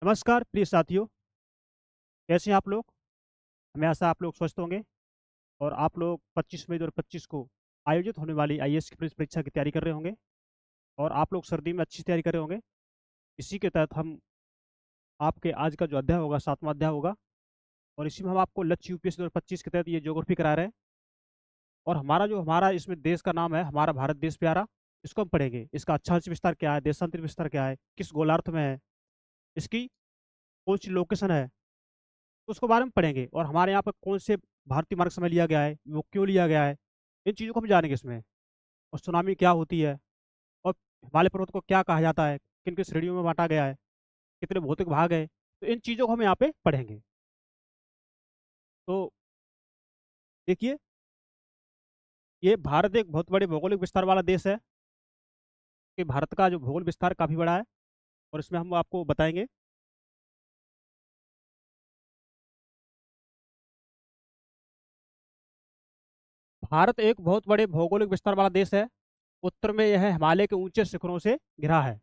नमस्कार प्रिय साथियों, कैसे हैं आप लोग? हमें आशा है आप लोग स्वस्थ होंगे और आप लोग 25 मई 2025 को आयोजित होने वाली आईएएस की पुलिस परीक्षा की तैयारी कर रहे होंगे और आप लोग सर्दी में अच्छी तैयारी कर रहे होंगे। इसी के तहत हम आपके आज का जो अध्याय होगा 7वां अध्याय होगा और इसी में हम आपको लक्ष्य यूपीएससी 2025 के तहत ये ज्योग्राफी करा रहे हैं और हमारा इसमें देश का नाम है हमारा भारत देश प्यारा। इसको हम पढ़ेंगे। इसका अक्षांश विस्तार क्या है, देशांतर विस्तार क्या है, किस गोलार्ध में है, इसकी कौन सी लोकेशन है, तो उसके बारे में पढ़ेंगे और हमारे यहाँ पर कौन से भारतीय मार्ग समय लिया गया है, वो क्यों लिया गया है, इन चीज़ों को हम जानेंगे इसमें। और सुनामी क्या होती है और हिमालय पर्वत को क्या कहा जाता है, किन किन श्रेणियों में बांटा गया है, कितने भौतिक भाग है, तो इन चीज़ों को हम यहाँ पे पढ़ेंगे। तो देखिए, ये भारत एक बहुत बड़े भौगोलिक विस्तार वाला देश है कि भारत का जो भूगोल विस्तार काफ़ी बड़ा है और इसमें हम आपको बताएंगे। भारत एक बहुत बड़े भौगोलिक विस्तार वाला देश है। उत्तर में यह हिमालय के ऊंचे शिखरों से घिरा है।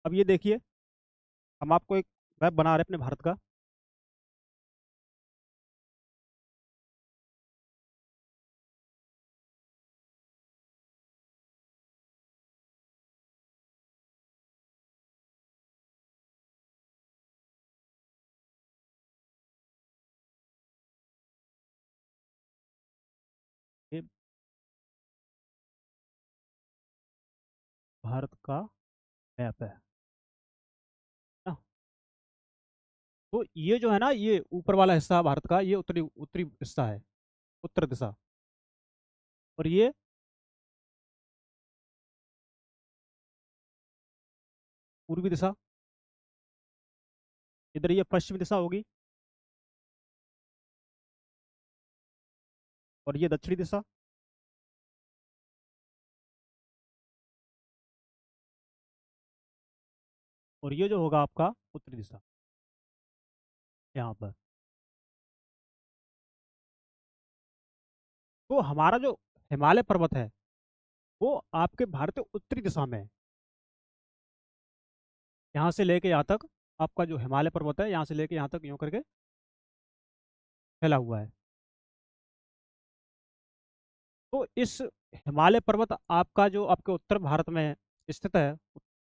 अब ये देखिए, हम आपको एक मैप बना रहे हैं अपने भारत का। ये भारत का मैप है ना। तो ये जो है ना, ये ऊपर वाला हिस्सा भारत का, ये उत्तरी उत्तरी हिस्सा है, उत्तर दिशा। और ये पूर्वी दिशा। इधर ये पश्चिमी दिशा होगी और ये दक्षिणी दिशा। और ये जो होगा आपका उत्तरी दिशा, यहाँ पर। तो हमारा जो हिमालय पर्वत है वो आपके भारत के उत्तरी दिशा में है। यहाँ से लेके यहाँ तक आपका जो हिमालय पर्वत है, यहाँ से लेके यहाँ तक यूं करके फैला हुआ है। तो इस हिमालय पर्वत आपका जो आपके उत्तर भारत में स्थित है,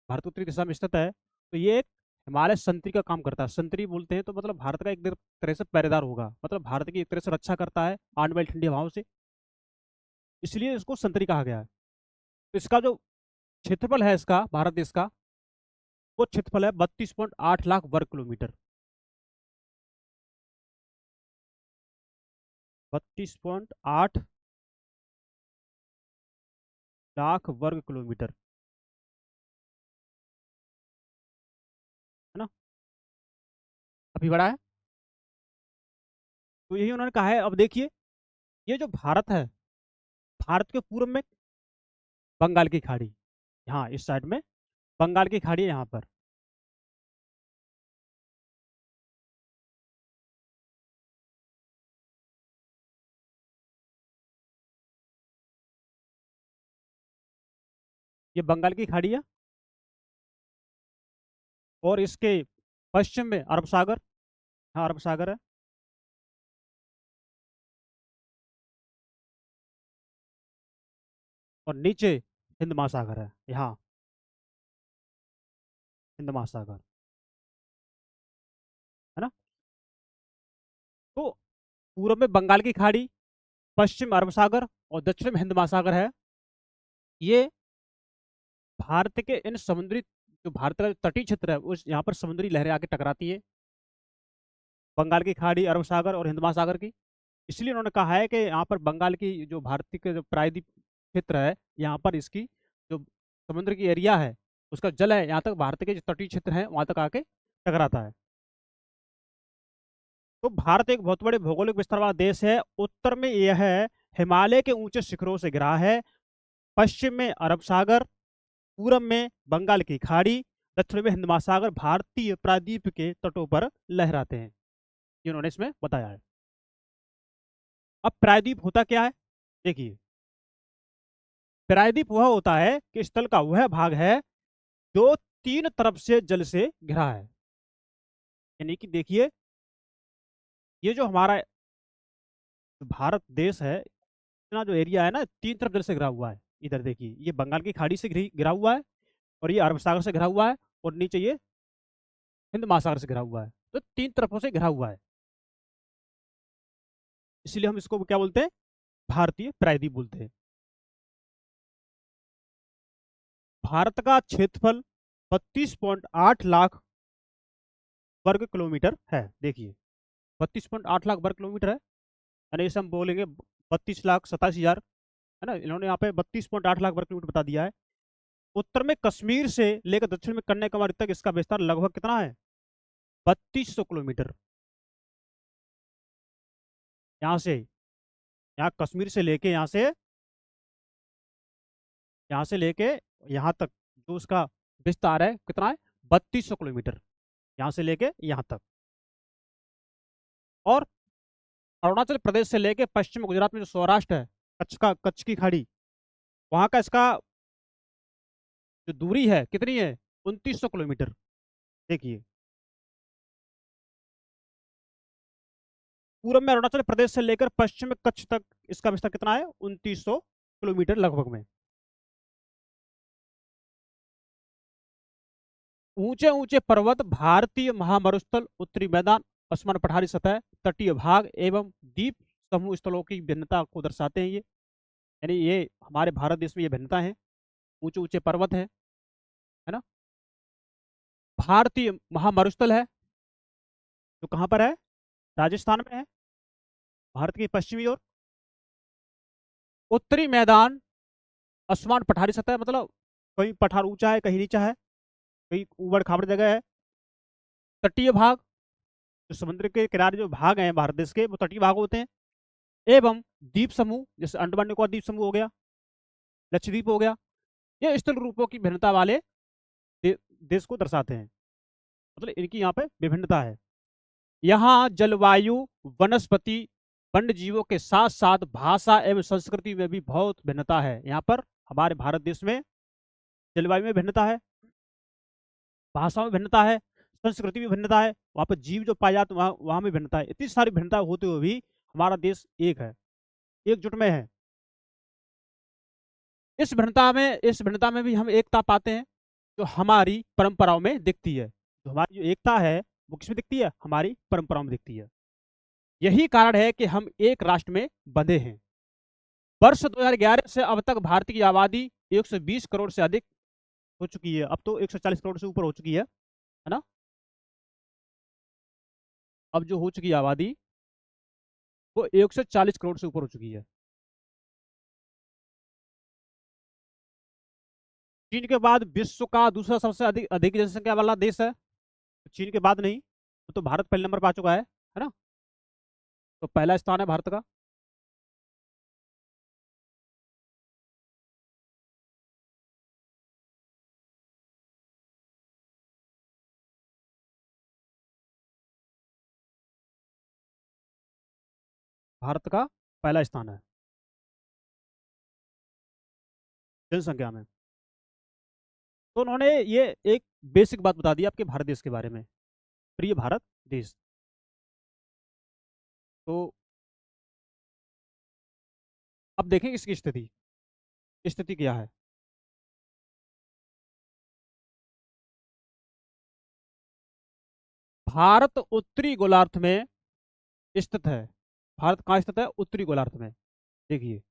भारत उत्तरी दिशा में स्थित है, तो ये एक हिमालय संतरी का काम करता है। संतरी बोलते हैं तो मतलब भारत का एक तरह से पहरेदार होगा, मतलब भारत की एक तरह से रक्षा करता है आने वाली ठंडी हवाओं से, इसलिए इसको संतरी कहा गया है। तो इसका जो क्षेत्रफल है इसका, भारत देश का, वो क्षेत्रफल है 32.8 लाख वर्ग किलोमीटर। 32.8 लाख वर्ग किलोमीटर, है ना। अभी बड़ा है। तो यही उन्होंने कहा है। अब देखिए, ये जो भारत है, भारत के पूर्व में बंगाल की खाड़ी, यहाँ इस साइड में बंगाल की खाड़ी है यहाँ पर। ये बंगाल की खाड़ी है और इसके पश्चिम में अरब सागर। हाँ, अरब सागर है। और नीचे हिंद महासागर है, यहाँ हिंद महासागर, है ना। तो पूर्व में बंगाल की खाड़ी, पश्चिम अरब सागर और दक्षिण में हिंद महासागर है। ये भारत के इन समुद्री, जो भारत का जो तटीय क्षेत्र है, उस यहाँ पर समुद्री लहरें आके टकराती है, बंगाल की खाड़ी, अरब सागर और हिंद महासागर की। इसलिए उन्होंने कहा है कि यहाँ पर बंगाल की जो भारतीय का जो प्रायद्वीप क्षेत्र है, यहाँ पर इसकी जो समुद्र की एरिया है, उसका जल है, यहाँ तक भारत के जो तटीय क्षेत्र है वहां तक आके टकराता है। तो भारत एक बहुत बड़े भौगोलिक विस्तार वाला देश है। उत्तर में यह है हिमालय के ऊंचे शिखरों से घिरा है, पश्चिम में अरब सागर, पूरब में बंगाल की खाड़ी, दक्षिण में हिंद महासागर भारतीय प्रायद्वीप के तटों पर लहराते हैं। ये उन्होंने इसमें बताया है। अब प्रायद्वीप होता क्या है, देखिए। प्रायद्वीप वह होता है कि स्थल का वह भाग है जो तीन तरफ से जल से घिरा है। यानी कि देखिए, ये जो हमारा भारत देश है, इतना जो एरिया है ना, तीन तरफ जल से घिरा हुआ है। इधर देखिए, ये बंगाल की खाड़ी से घिरा हुआ है, और ये अरब सागर से घिरा हुआ है, और नीचे ये हिंद महासागर से घिरा हुआ है। तो तीन तरफों से घिरा हुआ है, इसलिए हम इसको क्या बोलते हैं, भारतीय प्रायद्वीप बोलते हैं। भारत का क्षेत्रफल 32.8 लाख वर्ग किलोमीटर है। देखिए, 32.8 लाख वर्ग किलोमीटर है। यानी इसे हम बोलेंगे 32,27,000, है ना। इन्होंने यहाँ पे 32.8 लाख वर्ग किलोमीटर बता दिया है। उत्तर में कश्मीर से लेकर दक्षिण में कन्याकुमारी तक इसका विस्तार लगभग कितना है, 3200 किलोमीटर। यहाँ से, यहाँ कश्मीर से लेके यहाँ से लेके यहाँ तक जो उसका विस्तार है कितना है, 3200 किलोमीटर, यहाँ से लेके यहाँ तक। और अरुणाचल प्रदेश से लेके पश्चिम गुजरात में जो सौराष्ट्र है, कच्छ की खाड़ी, वहां का इसका जो दूरी है कितनी है, 2900 किलोमीटर। देखिए, पूर्व में अरुणाचल प्रदेश से लेकर पश्चिम में कच्छ तक इसका विस्तार कितना है, 2900 किलोमीटर लगभग में। ऊंचे ऊंचे पर्वत, भारतीय महामरुस्थल, उत्तरी मैदान, आसमान पठारी सतह, तटीय भाग एवं द्वीप समूह स्थलों की भिन्नता को दर्शाते हैं ये। यानी ये हमारे भारत देश में ये भिन्नता है, ऊंचे ऊंचे पर्वत है ना। भारतीय महामरुस्थल है, जो कहाँ पर है, राजस्थान में है, भारत की पश्चिमी ओर। उत्तरी मैदान, आसमान पठारी सतह, मतलब कहीं पठार ऊंचा है, कहीं नीचा है, कहीं ऊबड़ खाबड़ जगह है। तटीय भाग, जो समुद्र के किनारे जो भाग हैं भारत देश के, वो तटीय भाग होते हैं। एवं द्वीप समूह, जैसे अंडमान निकोबार द्वीप समूह हो गया, लक्षद्वीप हो गया, ये स्थल रूपों की भिन्नता वाले देश को दर्शाते हैं। मतलब इनकी यहाँ पे विभिन्नता है। यहाँ जलवायु, वनस्पति, वन्य जीवों के साथ साथ भाषा एवं संस्कृति में भी बहुत भिन्नता है। यहाँ पर हमारे भारत देश में जलवायु में भिन्नता है, भाषा में भिन्नता है, संस्कृति में भिन्नता है, वहाँ पर जीव जो पाए जाते वहाँ वहाँ में भिन्नता है। इतनी सारी भिन्नता होते हुए भी हमारा देश एक है, एकजुट में है। इस भिन्नता में भी हम एकता पाते हैं, जो हमारी परंपराओं में दिखती है। जो हमारी जो एकता है वो किसमें दिखती है, हमारी परंपराओं में दिखती है। यही कारण है कि हम एक राष्ट्र में बंधे हैं। वर्ष 2011 से अब तक भारत की आबादी 120 करोड़ से अधिक हो चुकी है। अब तो 140 करोड़ से ऊपर हो चुकी है ना। अब जो हो चुकी है आबादी, वो 140 करोड़ से ऊपर हो चुकी है। चीन के बाद विश्व का दूसरा सबसे अधिक अधिक जनसंख्या वाला देश है। चीन के बाद नहीं, तो भारत पहले नंबर पर आ चुका है ना। तो पहला स्थान है भारत का। भारत का पहला स्थान है जनसंख्या में। तो उन्होंने ये एक बेसिक बात बता दी आपके भारत देश के बारे में, प्रिय भारत देश। तो अब देखें इसकी स्थिति क्या है। भारत उत्तरी गोलार्ध में स्थित है। भारत कहाँ स्थित है, उत्तरी गोलार्ध में। देखिए,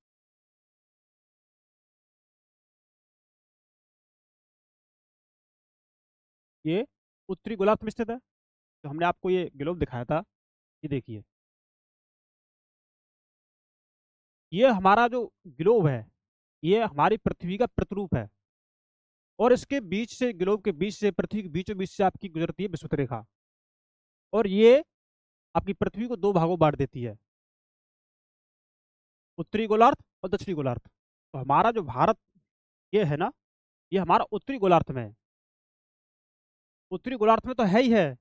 ये उत्तरी गोलार्ध में स्थित है। तो हमने आपको ये ग्लोब दिखाया था, ये देखिए, ये हमारा जो ग्लोब है, ये हमारी पृथ्वी का प्रतिरूप है। और इसके बीच से, ग्लोब के बीच से, पृथ्वी के बीचों बीच से आपकी गुजरती है विषुवत रेखा। और ये आपकी पृथ्वी को दो भागों बांट देती है, उत्तरी गोलार्ध और दक्षिणी गोलार्ध। तो हमारा जो भारत ये है ना, ये हमारा उत्तरी गोलार्ध में है। उत्तरी गोलार्ध में तो है ही है,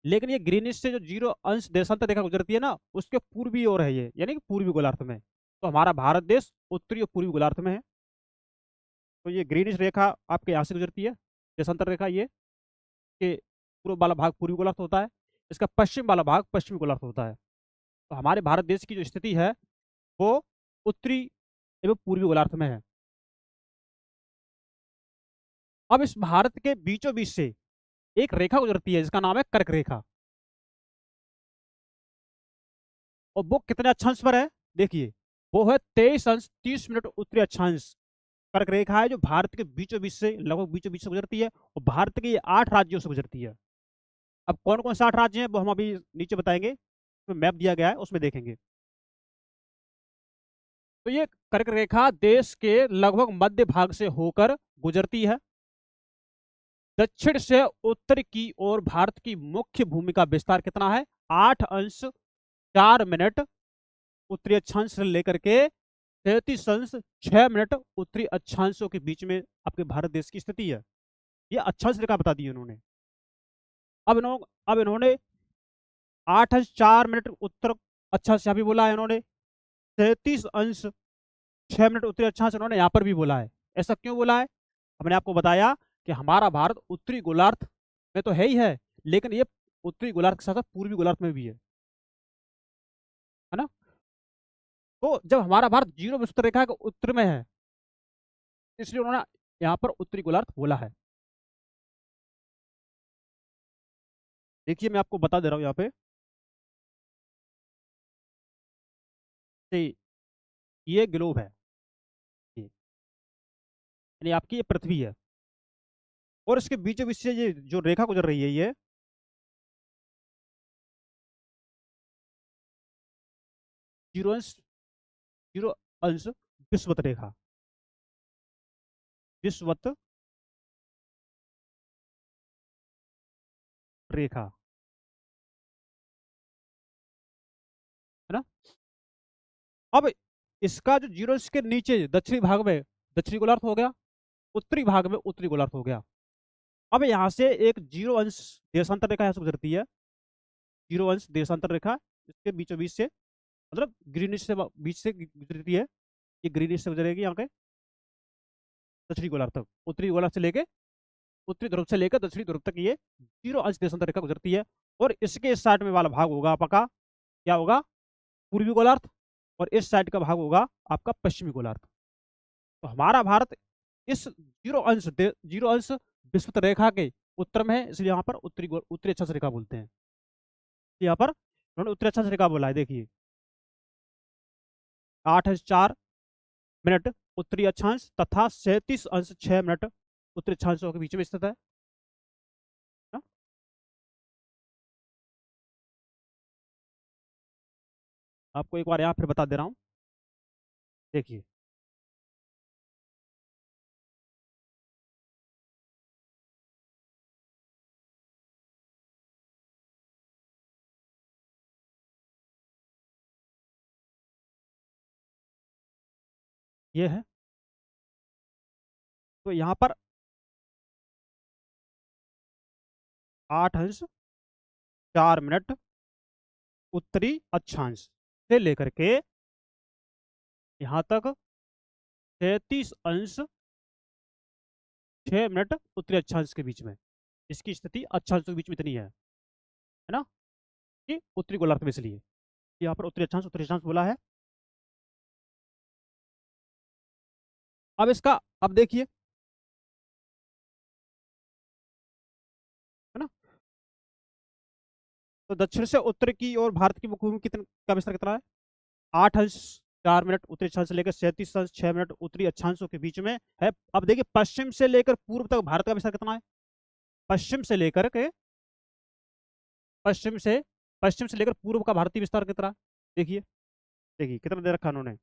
लेकिन ये ग्रीनिश से जो 0 अंश देशांतर रेखा गुजरती है ना, उसके पूर्वी ओर है ये, यानी कि पूर्वी गोलार्ध में। तो हमारा भारत देश उत्तरी और पूर्वी गोलार्ध में है। तो ये ग्रीनिश रेखा आपके यहाँ से गुजरती है, देशांतर रेखा ये कि पूर्व वाला भाग पूर्वी गोलार्ध होता है, इसका पश्चिम वाला भाग पश्चिमी गोलार्ध होता है। तो हमारे भारत देश की जो स्थिति है वो उत्तरी एवं पूर्वी गोलार्ध में है। अब इस भारत के बीचों बीच से एक रेखा गुजरती है जिसका नाम है कर्क रेखा। और वो कितने अक्षांश पर है, देखिए, वो है 23 अंश 30 मिनट उत्तरी अक्षांश। कर्क रेखा है जो भारत के बीचों बीच से, लगभग बीचों बीच से गुजरती है, और भारत के ये 8 राज्यों से गुजरती है। अब कौन कौन से 8 राज्य हैं वो हम अभी नीचे बताएंगे, तो मैप दिया गया है उसमें देखेंगे। तो ये कर्क रेखा देश के लगभग मध्य भाग से होकर गुजरती है। दक्षिण से उत्तर की ओर भारत की मुख्य भूमि का विस्तार कितना है, 8 अंश 4 मिनट उत्तरी अक्षांश से लेकर के 33 अंश 6 मिनट उत्तरी अक्षांशों के बीच में आपके भारत देश की स्थिति है। ये अक्षांश रेखा बता दी उन्होंने। अब इन्होंने 8 अंश 4 मिनट उत्तर अक्षांश यहाँ भी बोला है इन्होंने, 33 अंश 6 मिनट उत्तरी अक्षांश इन्होंने यहाँ पर भी बोला है। ऐसा क्यों बोला है, हमने आपको बताया कि हमारा भारत उत्तरी गोलार्ध में तो है ही है, लेकिन ये उत्तरी गोलार्ध के साथ साथ पूर्वी गोलार्ध में भी है ना। तो जब हमारा भारत जीरो विषुवत रेखा के उत्तर में है, इसलिए उन्होंने यहाँ पर उत्तरी गोलार्ध बोला है। देखिए मैं आपको बता दे रहा हूँ यहाँ पे, ये ग्लोब है, यानी आपकी ये पृथ्वी है, और इसके बीचों बीच से ये जो रेखा गुजर रही है, ये 0 अंश 0 अंश विषुवत रेखा, विषुवत रेखा, है ना। अब इसका जो 0 अंश के नीचे दक्षिणी भाग में दक्षिणी गोलार्ध हो गया, उत्तरी भाग में उत्तरी गोलार्ध हो गया। अब यहाँ से एक 0 अंश देशांतर रेखा यहाँ से गुजरती है, 0 अंश देशांतर रेखा, इसके बीचों बीच से, मतलब ग्रीनिश से बीच से गुजरती है, ये ग्रीनिश से गुजरेगी यहाँ के दक्षिणी गोलार्ध तक, उत्तरी गोलार्ध से लेके उत्तरी ध्रुव से लेकर दक्षिणी ध्रुव तक ये 0 अंश देशांतर रेखा गुजरती है। और इसके इस साइड में वाला भाग होगा आपका, क्या होगा, पूर्वी गोलार्ध, और इस साइड का भाग होगा आपका पश्चिमी गोलार्ध। तो हमारा भारत इस 0 अंश विषुवत रेखा के उत्तर में है, इसलिए यहाँ पर उत्तरी अक्षांश रेखा बोलते हैं। यहाँ पर उन्होंने उत्तरी अक्षांश रेखा बोला है, देखिए 8 अंश 4 मिनट उत्तरी अक्षांश तथा 37 अंश 6 मिनट उत्तरी अक्षांशों के बीच में स्थित है ना? आपको एक बार यहाँ फिर बता दे रहा हूँ, देखिए ये है। तो यहाँ पर 8 अंश 4 मिनट उत्तरी अक्षांश से लेकर के यहाँ तक 33 अंश 6 मिनट उत्तरी अक्षांश के बीच में इसकी स्थिति अक्षांशों के बीच में इतनी है ना, कि उत्तरी गोलार्ध में, इसलिए यहाँ पर उत्तरी अक्षांश बोला है। अब देखिए, है ना, तो दक्षिण से उत्तर की ओर भारत की मुख्य भूमि कितने का विस्तार कितना है, 8 अंश 4 मिनट उत्तरी अक्षांश से लेकर 37 अंश 6 मिनट उत्तरी अक्षांशों के बीच में है। अब देखिए पश्चिम से लेकर पूर्व तक भारत का विस्तार कितना है, पश्चिम से लेकर के पश्चिम से पश्चिम से लेकर पूर्व का भारतीय विस्तार कितना, देखिए, देखिए कितना दे रखा उन्होंने,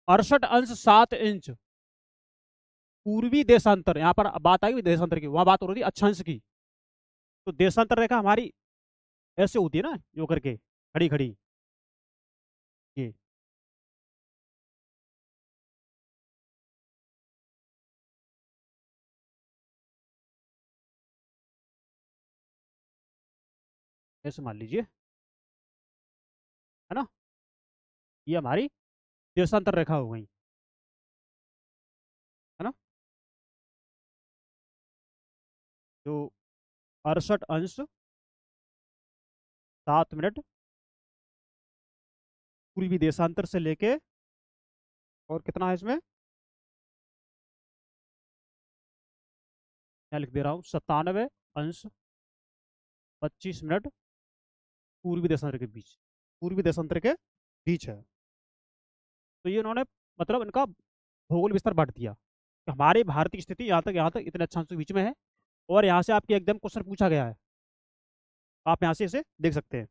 68 अंश 7 इंच पूर्वी देशांतर। यहाँ पर बात आएगी देशांतर की, वहां बात हो रही थी अक्षांश की। तो देशांतर रेखा हमारी ऐसे होती है ना, जो करके खड़ी खड़ी, ये ऐसे मान लीजिए, है ना, ये हमारी देशांतर रेखा हो गई, है ना। जो 68 अंश 7 मिनट पूर्वी देशांतर से लेके, और कितना है इसमें, मैं लिख दे रहा हूँ 97 अंश 25 मिनट पूर्वी देशांतर के बीच, पूर्वी देशांतर के बीच है। तो ये उन्होंने मतलब इनका भौगोलिक विस्तार बांट दिया कि हमारे भारत की स्थिति यहाँ तक इतने अक्षांश के बीच में है, और यहाँ से आपके एकदम क्वेश्चन पूछा गया है, आप यहाँ से इसे देख सकते हैं।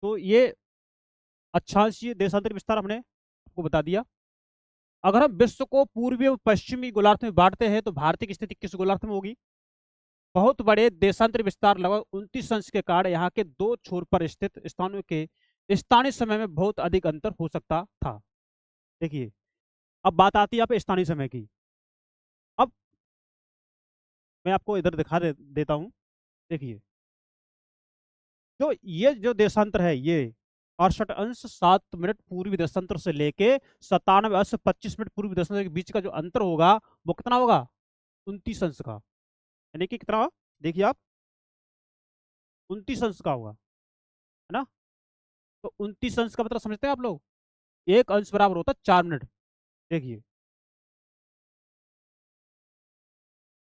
तो ये अक्षांशीय देशांतर विस्तार हमने आपको बता दिया। अगर हम विश्व को पूर्वी और पश्चिमी गोलार्ध में बांटते हैं तो भारत की स्थिति किस गोलार्ध में होगी? बहुत बड़े देशांतर विस्तार लगभग 29 अंश के कारण यहाँ के दो छोर पर स्थित स्थानों के स्थानीय समय में बहुत अधिक अंतर हो सकता था। देखिए, अब बात आती है यहाँ पे स्थानीय समय की। अब मैं आपको इधर दिखा देता हूँ। देखिए, जो ये जो देशांतर है, ये 68 अंश 7 मिनट पूर्वी देशांतर से लेके 97 अंश 25 मिनट पूर्वी देशांतर के बीच का जो अंतर होगा वो कितना होगा? 29 अंश का। यानी कि कितना? देखिए आप, 29 अंश का होगा, है ना? तो 29 अंश का मतलब समझते हैं आप लोग? एक अंश बराबर होता है 4 मिनट। देखिए,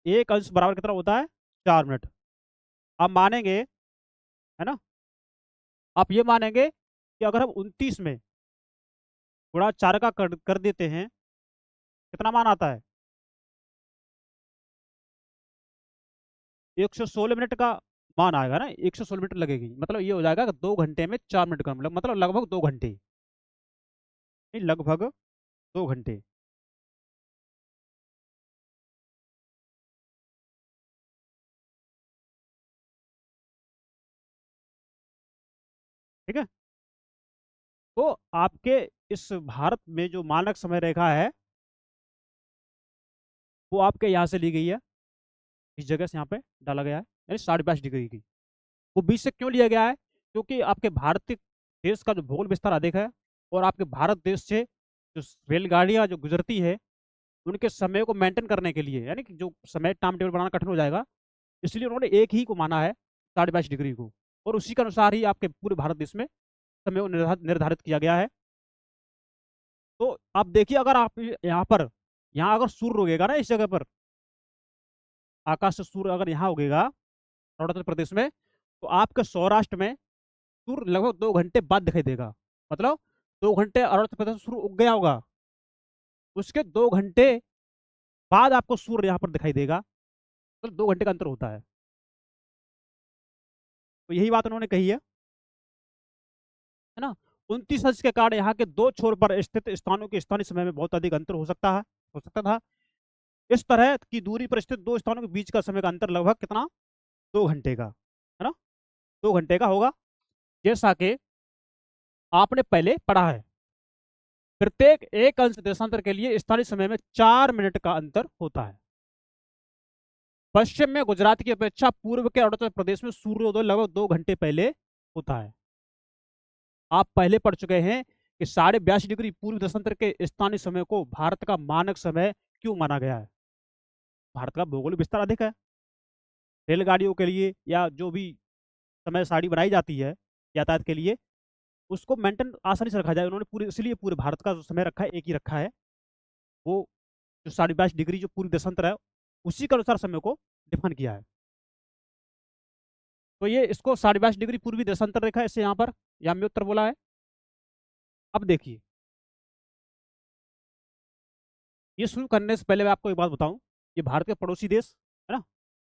एक अंश बराबर कितना होता है? 4 मिनट। आप मानेंगे, है ना, आप ये मानेंगे कि अगर हम 29 में गुणा 4 का कर देते हैं, कितना मान आता है? 116 मिनट का मान आएगा ना, 116 मिनट लगेगी, मतलब ये हो जाएगा 2 घंटे में 4 मिनट का मतलब लगभग 2 घंटे, नहीं लगभग 2 घंटे। ठीक है। तो आपके इस भारत में जो मानक समय रेखा है वो आपके यहाँ से ली गई है, इस जगह से यहाँ पे डाला गया है, यानी 22.5 डिग्री की। वो बीच से क्यों लिया गया है? क्योंकि आपके भारत देश का जो भूगोल विस्तार अधिक है, और आपके भारत देश से जो रेलगाड़ियाँ जो गुजरती है उनके समय को मेंटेन करने के लिए, यानी कि जो समय टाइम टेबल बनाना कठिन हो जाएगा, इसलिए उन्होंने एक ही को माना है 22.5 डिग्री को, और उसी के अनुसार ही आपके पूरे भारत देश में समय को निर्धारित किया गया है। तो आप देखिए, अगर आप यहाँ पर, यहाँ अगर सूर्य उगेगा ना इस जगह पर, आकाश से सूर्य अगर यहाँ उगेगा अरुणाचल प्रदेश में, तो आपके सौराष्ट्र में सूर्य लगभग 2 घंटे बाद दिखाई देगा। मतलब 2 घंटे अरुणाचल प्रदेश में सूर्य उग गया होगा, उसके 2 घंटे बाद आपको सूर्य यहाँ पर दिखाई देगा, तो 2 घंटे का अंतर होता है। तो यही बात उन्होंने कही है ना। 29 अंश के कारण यहाँ के दो छोर पर स्थित स्थानों के स्थानीय समय में बहुत अधिक अंतर हो सकता था। इस तरह की दूरी पर स्थित दो स्थानों के बीच का समय का अंतर लगभग कितना? 2 घंटे का, है ना, 2 घंटे का होगा। जैसा कि आपने पहले पढ़ा है, प्रत्येक एक अंश देशांतर के लिए स्थानीय समय में 4 मिनट का अंतर होता है। पश्चिम में गुजरात की अपेक्षा पूर्व के अरुणाचल प्रदेश में सूर्योदय लगभग 2 घंटे पहले होता है। आप पहले पढ़ चुके हैं कि 82.5 डिग्री पूर्व देशांतर के स्थानीय समय को भारत का मानक समय क्यों माना गया है? भारत का भौगोलिक विस्तार अधिक है, रेलगाड़ियों के लिए या जो भी समय सारणी बनाई जाती है यातायात के लिए, उसको मेंटेन आसानी से रखा जाए, उन्होंने पूरे, इसलिए पूरे भारत का जो समय रखा है एक ही रखा है। वो जो 22.5 डिग्री जो पूर्व देशांतर है उसी के अनुसार समय को डिफाइन किया है। तो ये इसको 22.5 डिग्री पूर्वी देशांतर रेखा इसे यहाँ पर याम्य उत्तर बोला है। अब देखिए, ये शुरू करने से पहले मैं आपको एक बात बताऊं, ये भारत के पड़ोसी देश है ना।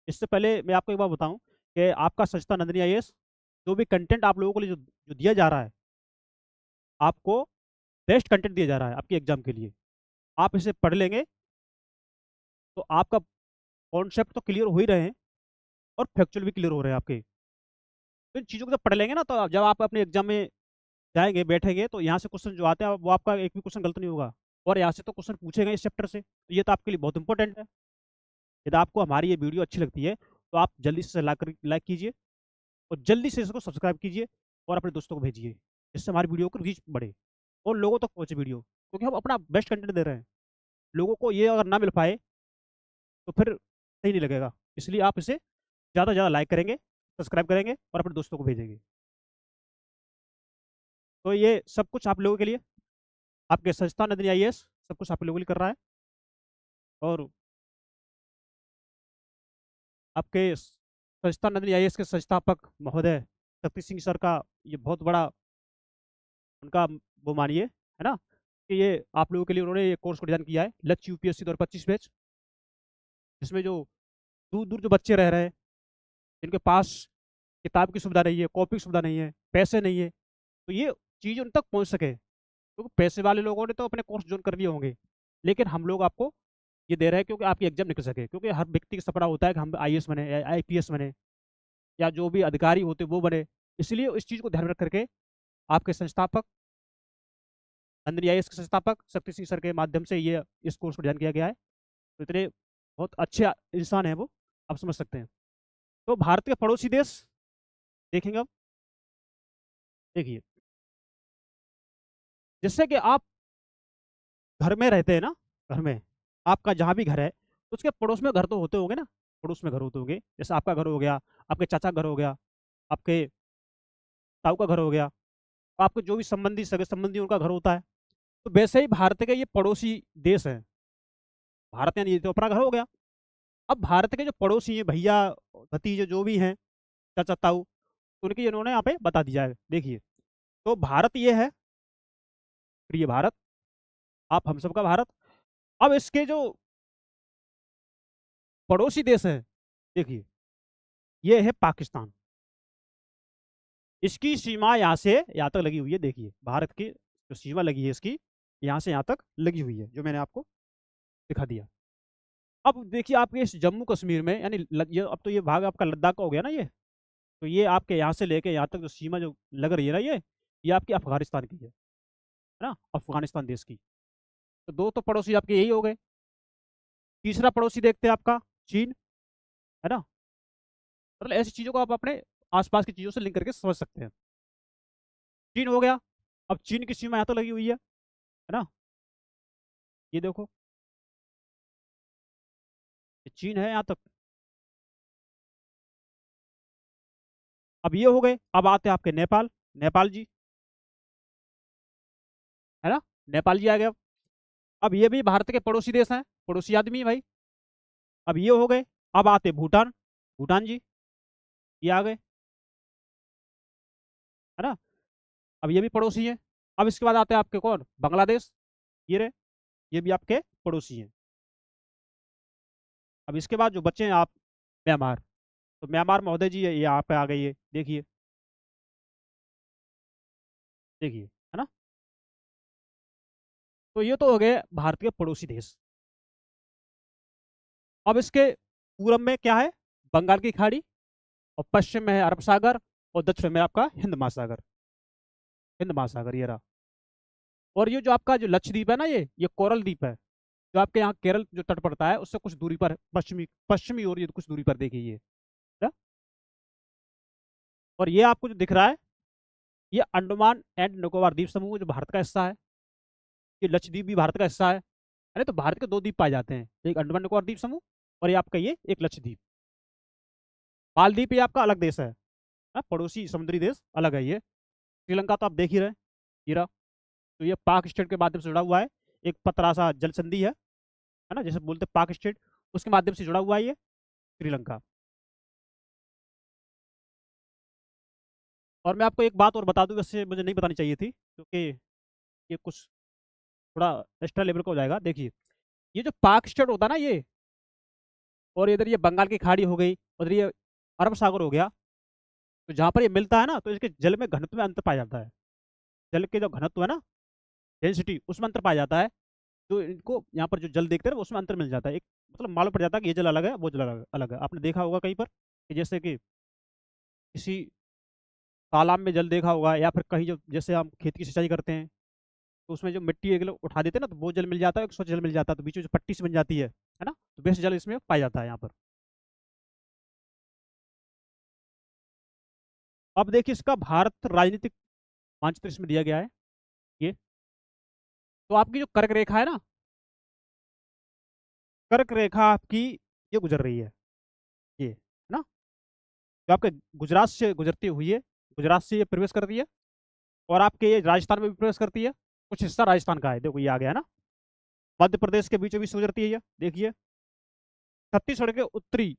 इससे पहले मैं आपको एक बात बताऊं कि आपका सचता नंदनी आईएएस जो भी कंटेंट आप लोगों को लिए जो दिया जा रहा है, आपको बेस्ट कंटेंट दिया जा रहा है आपके एग्जाम के लिए। आप इसे पढ़ लेंगे तो आपका कॉन्सेप्ट तो क्लियर हो ही रहे हैं, और फैक्चुअल भी क्लियर हो रहे हैं आपके। तो इन चीज़ों को जब पढ़ लेंगे ना, तो जब आप अपने एग्जाम में जाएंगे बैठेंगे तो यहाँ से क्वेश्चन जो आते हैं वो आपका एक भी क्वेश्चन गलत नहीं होगा, और यहाँ से तो क्वेश्चन पूछे गए इस चैप्टर से, तो ये तो आपके लिए बहुत इंपॉर्टेंट है। यदि आपको हमारी ये वीडियो अच्छी लगती है तो आप जल्दी से लाइक कीजिए, और जल्दी से इसको सब्सक्राइब कीजिए, और अपने दोस्तों को भेजिए, जिससे हमारी वीडियो को रीच बढ़े और लोगों तक पहुँचे वीडियो, क्योंकि हम अपना बेस्ट कंटेंट दे रहे हैं। लोगों को ये अगर ना मिल पाए तो फिर सही नहीं लगेगा। इसलिए आप इसे ज़्यादा से ज़्यादा लाइक करेंगे, सब्सक्राइब करेंगे और अपने दोस्तों को भेजेंगे। तो ये सब कुछ आप लोगों के लिए, आपके संस्था नंदिनी आईएएस सब कुछ आप लोगों के लिए कर रहा है। और आपके संस्था नंदिनी आईएएस के संस्थापक महोदय शक्ति सिंह सर का ये बहुत बड़ा उनका वो मानिए, है ना, कि ये आप लोगों के लिए उन्होंने ये कोर्स को डिजाइन किया है, लक्ष्य यूपीएससी 2025 बैच, जिसमें जो दूर दूर जो बच्चे रह रहे हैं, जिनके पास किताब की सुविधा नहीं है, कॉपी की सुविधा नहीं है, पैसे नहीं है, तो ये चीज़ उन तक पहुंच सके। क्योंकि पैसे वाले लोगों ने तो अपने कोर्स ज्वाइन कर लिए होंगे, लेकिन हम लोग आपको ये दे रहे हैं क्योंकि आपकी एग्जाम निकल सके। क्योंकि हर व्यक्ति का सपना होता है कि हम आईएएस बने या आईपीएस बने या जो भी अधिकारी होते वो बने। इसलिए इस चीज़ को ध्यान में रख करके आपके संस्थापक नंदिनी आईएएस के संस्थापक शक्ति सिंह सर के माध्यम से ये इस कोर्स को डिजाइन किया गया है। तो इतने बहुत अच्छे इंसान हैं वो, आप समझ सकते हैं। तो भारत के पड़ोसी देश देखेंगे अब। देखिए, जिससे कि आप घर में रहते हैं ना, घर में आपका जहाँ भी घर है, तो उसके पड़ोस में घर तो होते होंगे ना, पड़ोस में घर होते होंगे। जैसे आपका घर हो गया, आपके चाचा का घर हो गया, आपके ताऊ का घर हो गया, आपके जो भी संबंधी सगे संबंधी उनका घर होता है। तो वैसे ही भारत के ये पड़ोसी देश हैं। भारत यानी ये तो अपना घर हो गया। अब भारत के जो पड़ोसी हैं, भैया भतीजे जो भी हैं, चाचा ताऊ, तो उनकी इन्होंने यहाँ पे बता दिया है। देखिए, तो भारत ये है, प्रिय भारत, आप हम सबका भारत। अब इसके जो पड़ोसी देश है, देखिए, ये है पाकिस्तान। इसकी सीमा यहाँ से यहाँ तक लगी हुई है। देखिए, भारत की जो सीमा लगी है इसकी, यहाँ से यहाँ तक लगी हुई है, जो मैंने आपको दिखा दिया। अब देखिए, आपके इस जम्मू कश्मीर में यानी ये अब तो ये भाग आपका लद्दाख का हो गया ना ये। तो ये आपके यहाँ से लेके यहाँ तक जो सीमा जो लग रही है ना, ये आपकी अफगानिस्तान की है ना, अफगानिस्तान देश की। तो दो तो पड़ोसी आपके यही हो गए। तीसरा पड़ोसी देखते हैं आपका चीन, है ना। मतलब ऐसी चीज़ों को आप अपने आसपास की चीज़ों से लिंक करके समझ सकते हैं। चीन हो गया। अब चीन की सीमा यहाँ तो लगी हुई है ना। ये देखो, ये चीन है यहाँ तक। अब ये हो गए। अब आते हैं आपके नेपाल, नेपाल जी, है ना, नेपाल जी आ गए। अब ये भी भारत के पड़ोसी देश हैं, पड़ोसी आदमी भाई। अब ये हो गए। अब आते भूटान, भूटान जी, ये आ गए, है ना। अब ये भी पड़ोसी है। अब इसके बाद आते हैं आपके कौन, बांग्लादेश, ये रहे, ये भी आपके पड़ोसी हैं। अब इसके बाद जो बच्चे हैं आप, म्यांमार, तो म्यांमार महोदय जी ये यहाँ पे आ गई है, देखिए, देखिए, है ना। तो ये तो हो गए भारत के पड़ोसी देश। अब इसके पूरब में क्या है, बंगाल की खाड़ी, और पश्चिम में है अरब सागर, और दक्षिण में आपका हिंद महासागर, हिंद महासागर ये रहा। और ये जो आपका जो लक्षद्वीप है ना, ये कोरल द्वीप है, जो आपके यहाँ केरल जो तट पड़ता है उससे कुछ दूरी पर, पश्चिमी पश्चिमी और ये कुछ दूरी पर, देखिए ये ना? और ये आपको जो दिख रहा है, ये अंडमान एंड निकोबार द्वीप समूह जो भारत का हिस्सा है। ये लक्षद्वीप भी भारत का हिस्सा है। अरे तो भारत के दो द्वीप पाए जाते हैं, एक अंडमान निकोबार द्वीप समूह, और ये आपका ये एक लक्षद्वीप। मालदीव ये आपका अलग देश है ना, पड़ोसी समुद्री देश अलग है ये। श्रीलंका तो आप देख ही रहे, ये रहा। तो ये पाक स्टेट के माध्यम से जुड़ा हुआ है, एक पतरा सा जल संधि है ना, जैसे बोलते पाक स्टेट, उसके माध्यम से जुड़ा हुआ है ये श्रीलंका। और मैं आपको एक बात और बता दूं, वैसे मुझे नहीं बतानी चाहिए थी, क्योंकि ये कुछ थोड़ा एक्स्ट्रा लेवल का हो जाएगा। देखिए, ये जो पाक स्टेट होता है ना ये, और इधर ये बंगाल की खाड़ी हो गई, उधर ये अरब सागर हो गया, तो जहाँ पर ये मिलता है ना, तो इसके जल में घनत्व में अंतर पाया जाता है। जल के जो घनत्व है ना, डेंसिटी, उसमें अंतर पाया जाता है। तो इनको यहाँ पर जो जल देखते हैं ना, उसमें अंतर मिल जाता है। एक मतलब मालूम पड़ जाता है कि ये जल अलग है, वो जल अलग अलग है। आपने देखा होगा कहीं पर कि जैसे कि किसी तालाब में जल देखा होगा, या फिर कहीं जो जैसे हम खेत की सिंचाई करते हैं, तो उसमें जो मिट्टी एक लोग उठा देते हैं ना, तो वो जल मिल जाता है, एक स्वच्छ जल मिल जाता है, तो बीच में जो पट्टी सी बन जाती है ना, तो बेस्ट जल इसमें पाया जाता है यहाँ पर। अब देखिए, इसका भारत राजनीतिक मानचित्र इसमें दिया गया है ये। तो आपकी जो कर्क रेखा है ना, कर्क रेखा आपकी ये गुजर रही है, ये है ना, जो आपके गुजरात से गुजरती हुई है, गुजरात से ये प्रवेश करती है और आपके ये राजस्थान में भी प्रवेश करती है। कुछ हिस्सा राजस्थान का है, देखो ये आ गया है ना। मध्य प्रदेश के बीचों बीच से गुजरती है ये, देखिए। छत्तीसगढ़ के उत्तरी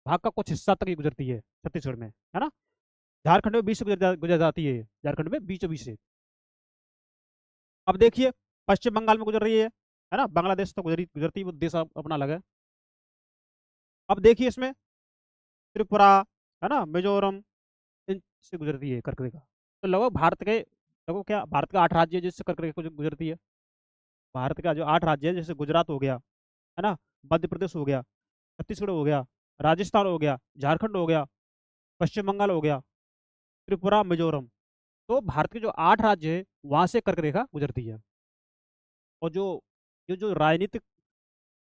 भाग का कुछ हिस्सा तक ये गुजरती है छत्तीसगढ़ में, है ना। झारखंड में बीच से गुजर जाती है ये, झारखंड में बीचों बीच से। अब देखिए पश्चिम बंगाल में गुजर रही है ना, बांग्लादेश तो गुजरती वो देश अपना अलग है। अब देखिए इसमें त्रिपुरा, है ना, मिजोरम, इन से गुजरती है कर्क रेखा। तो लगभग भारत के, लगभग क्या, भारत का 8 राज्य है जिससे कर्क रेखा गुजरती है। भारत का जो 8 राज्य है, जैसे गुजरात हो गया, है ना, मध्य प्रदेश हो गया, छत्तीसगढ़ हो गया, राजस्थान हो गया, झारखंड हो गया, पश्चिम बंगाल हो गया, त्रिपुरा, मिजोरम। तो भारत के जो 8 राज्य है वहां से कर्क रेखा गुजरती है। और जो जो जो राजनीतिक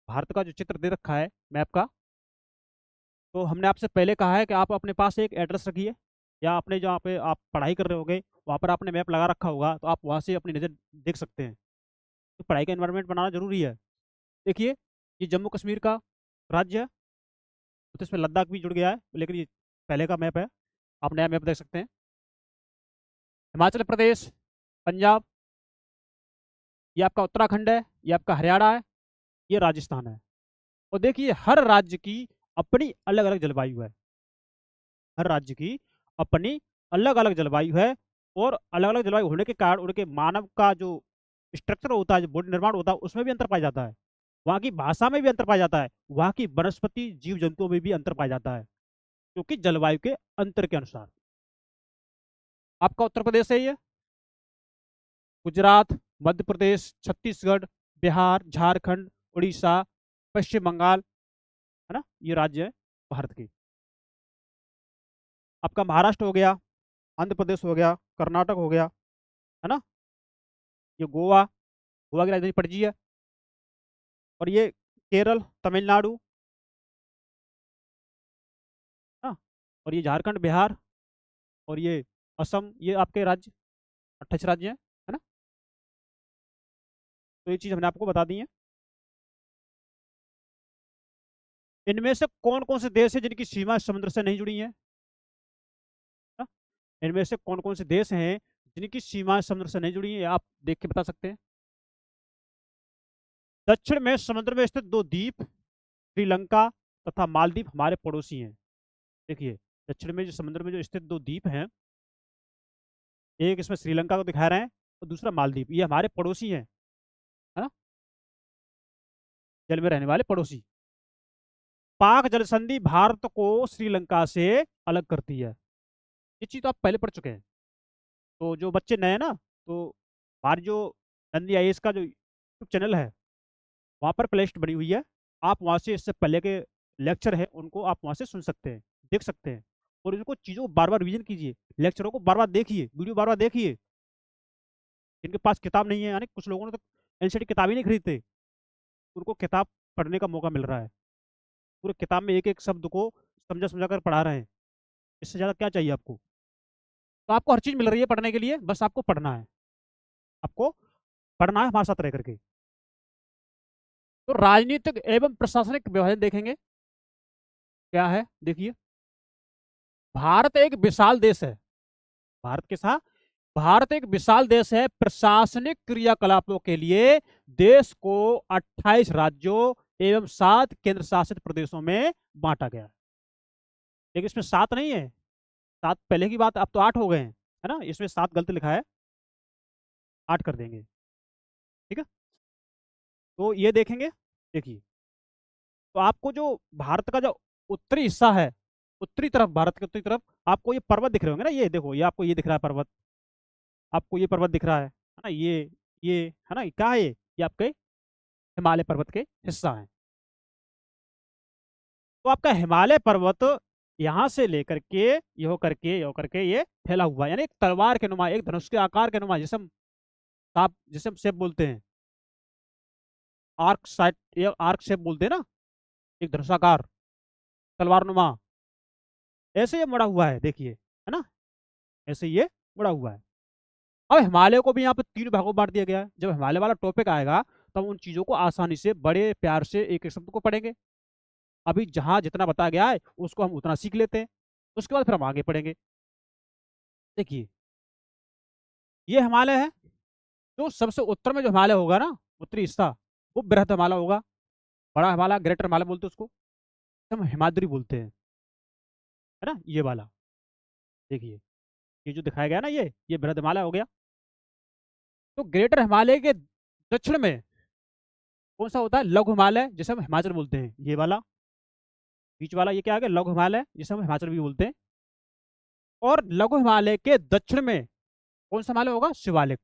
भारत का जो चित्र दे रखा है मैप का, तो हमने आपसे पहले कहा है कि आप अपने पास एक एड्रेस रखिए, या अपने जहाँ पे आप पढ़ाई कर रहे होंगे वहाँ पर आपने मैप लगा रखा होगा, तो आप वहाँ से अपनी नज़र देख सकते हैं। तो पढ़ाई का एनवायरनमेंट बनाना जरूरी है। देखिए ये जम्मू कश्मीर का राज्य है, तो इसमें लद्दाख भी जुड़ गया है, लेकिन ये पहले का मैप है, आप नया मैप देख सकते हैं। हिमाचल प्रदेश, पंजाब, ये आपका उत्तराखंड है, ये आपका हरियाणा है, ये राजस्थान है। और देखिए हर राज्य की अपनी अलग अलग जलवायु है, हर राज्य की अपनी अलग अलग जलवायु है। और अलग अलग जलवायु होने के कारण उनके मानव का जो स्ट्रक्चर होता है, जो बॉडी निर्माण होता है, उसमें भी अंतर पाया जाता है। वहाँ की भाषा में भी अंतर पाया जाता है, वहाँ की वनस्पति जीव जंतुओं में भी अंतर पाया जाता है, क्योंकि जलवायु के अंतर के अनुसार। आपका उत्तर प्रदेश है ये, गुजरात, मध्य प्रदेश, छत्तीसगढ़, बिहार, झारखंड, उड़ीसा, पश्चिम बंगाल, है ना, ये राज्य है भारत के। आपका महाराष्ट्र हो गया, आंध्र प्रदेश हो गया, कर्नाटक हो गया, है ना, ये गोवा, गोवा की राजधानी पणजी है। और ये केरल, तमिलनाडु, हाँ, और ये झारखंड, बिहार, और ये असम, ये आपके राज्य 28 राज्य हैं, है ना। तो ये चीज़ हमने आपको बता दी है। इनमें से कौन कौन से देश है जिनकी सीमा समुद्र से नहीं जुड़ी है, ना? इनमें से कौन कौन से देश हैं जिनकी सीमा समुद्र से नहीं जुड़ी है, आप देख के बता सकते हैं। दक्षिण में समुद्र में स्थित 2 द्वीप, श्रीलंका तथा मालदीव हमारे पड़ोसी हैं। देखिए दक्षिण में जो समुद्र में जो स्थित 2 द्वीप हैं, एक इसमें श्रीलंका को दिखा रहे हैं और दूसरा मालदीव, ये हमारे पड़ोसी हैं, है ना, जल में रहने वाले पड़ोसी। पाक जल संधि भारत को श्रीलंका से अलग करती है, ये चीज तो आप पहले पढ़ चुके हैं। तो जो बच्चे नए हैं ना, तो हमारी जो नंदी आईएएस का जो यूट्यूब चैनल है, वहाँ पर प्लेलिस्ट बनी हुई है, आप वहाँ से इससे पहले के लेक्चर है उनको आप वहाँ से सुन सकते हैं, देख सकते हैं। और इनको चीज़ों को बार बार रिवीजन कीजिए, लेक्चरों को बार बार देखिए, वीडियो बार बार देखिए। जिनके पास किताब नहीं है, यानी कुछ लोगों ने तो एनसीईआरटी किताब ही नहीं खरीदते, उनको किताब पढ़ने का मौका मिल रहा है। पूरे किताब में एक एक शब्द को समझा समझा कर पढ़ा रहे हैं, इससे ज़्यादा क्या चाहिए आपको। तो आपको हर चीज़ मिल रही है पढ़ने के लिए, बस आपको पढ़ना है, आपको पढ़ना है हमारे साथ रह करके। तो राजनीतिक एवं प्रशासनिक विभाजन देखेंगे क्या है, देखिए। भारत एक विशाल देश है, भारत के साथ, भारत एक विशाल देश है, प्रशासनिक क्रियाकलापों के लिए देश को 28 राज्यों एवं 7 केंद्र शासित प्रदेशों में बांटा गया है। लेकिन इसमें 7 नहीं है, 7 पहले की बात, अब तो 8 हो गए हैं, है ना, इसमें 7 गलत लिखा है, 8 कर देंगे, ठीक है। तो ये देखेंगे, देखिए। तो आपको जो भारत का जो उत्तरी हिस्सा है, उत्तरी तरफ, भारत के उत्तरी तरफ आपको ये पर्वत दिख रहे होंगे ना, ये देखो, ये आपको ये दिख रहा है पर्वत, आपको ये पर्वत दिख रहा है ना, ये है ना, क्या है ये आपके हिमालय पर्वत के हिस्सा है। तो आपका हिमालय पर्वत यहाँ से लेकर के ये हो करके ये फैला हुआ है, यानी एक तलवार के नुमा, एक धनुष के आकार के नुमा, जिसे हम शेप बोलते हैं, आर्क साइड, ये आर्क शेप बोलते हैं ना, एक धनुषाकार तलवार नुमा, ऐसे ये मुड़ा हुआ है, देखिए, है ना, ऐसे ये मुड़ा हुआ है। अब हिमालय को भी यहाँ पे 3 भागों में बांट दिया गया है। जब हिमालय वाला टॉपिक आएगा तब उन चीजों को आसानी से बड़े प्यार से एक एक शब्द को पढ़ेंगे। अभी जहां जितना बताया गया है उसको हम उतना सीख लेते हैं, उसके बाद फिर हम आगे पढ़ेंगे। देखिए, ये हिमालय है। जो सबसे उत्तर में जो हिमालय होगा ना, उत्तरी हिस्सा, वो बृहद हिमालय होगा। बड़ा हिमालय, ग्रेटर हिमालय बोलते हैं उसको, हम हिमाद्री बोलते हैं, है ना, ये वाला। देखिए, ये जो दिखाया गया ना, ये बृहद हिमालय हो गया। तो ग्रेटर हिमालय के दक्षिण में कौन सा होता है? लघु हिमालय, जिसे हम हिमाचल बोलते हैं, ये वाला। बीच वाला ये क्या आ गया? लघु हिमालय, जिसे हम हिमाचल भी बोलते हैं। और लघु हिमालय के दक्षिण में कौन सा हिमालय होगा? शिवालिक।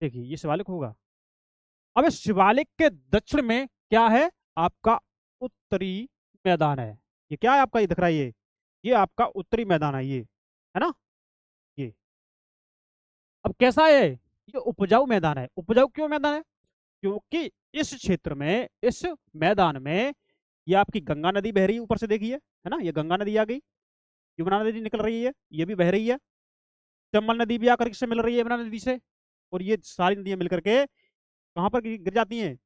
देखिए, ये शिवालिक होगा। अब इस शिवालिक के दक्षिण में क्या है? आपका उत्तरी मैदान है। ये क्या है आपका? ये दिख रहा है, ये आपका उत्तरी मैदान है, ये है ना, ये। अब कैसा है? ये उपजाऊ मैदान है। उपजाऊ क्यों मैदान है? क्योंकि इस क्षेत्र में, इस मैदान में, ये आपकी गंगा नदी बह रही है ऊपर से, देखिए, है ना, ये गंगा नदी आ गई, यमुना नदी निकल रही है, ये भी बह रही है, चंबल नदी भी आकर किससे मिल रही है? यमुना नदी से। और ये सारी नदियां मिलकर के कहाँ पर गिर जाती हैं?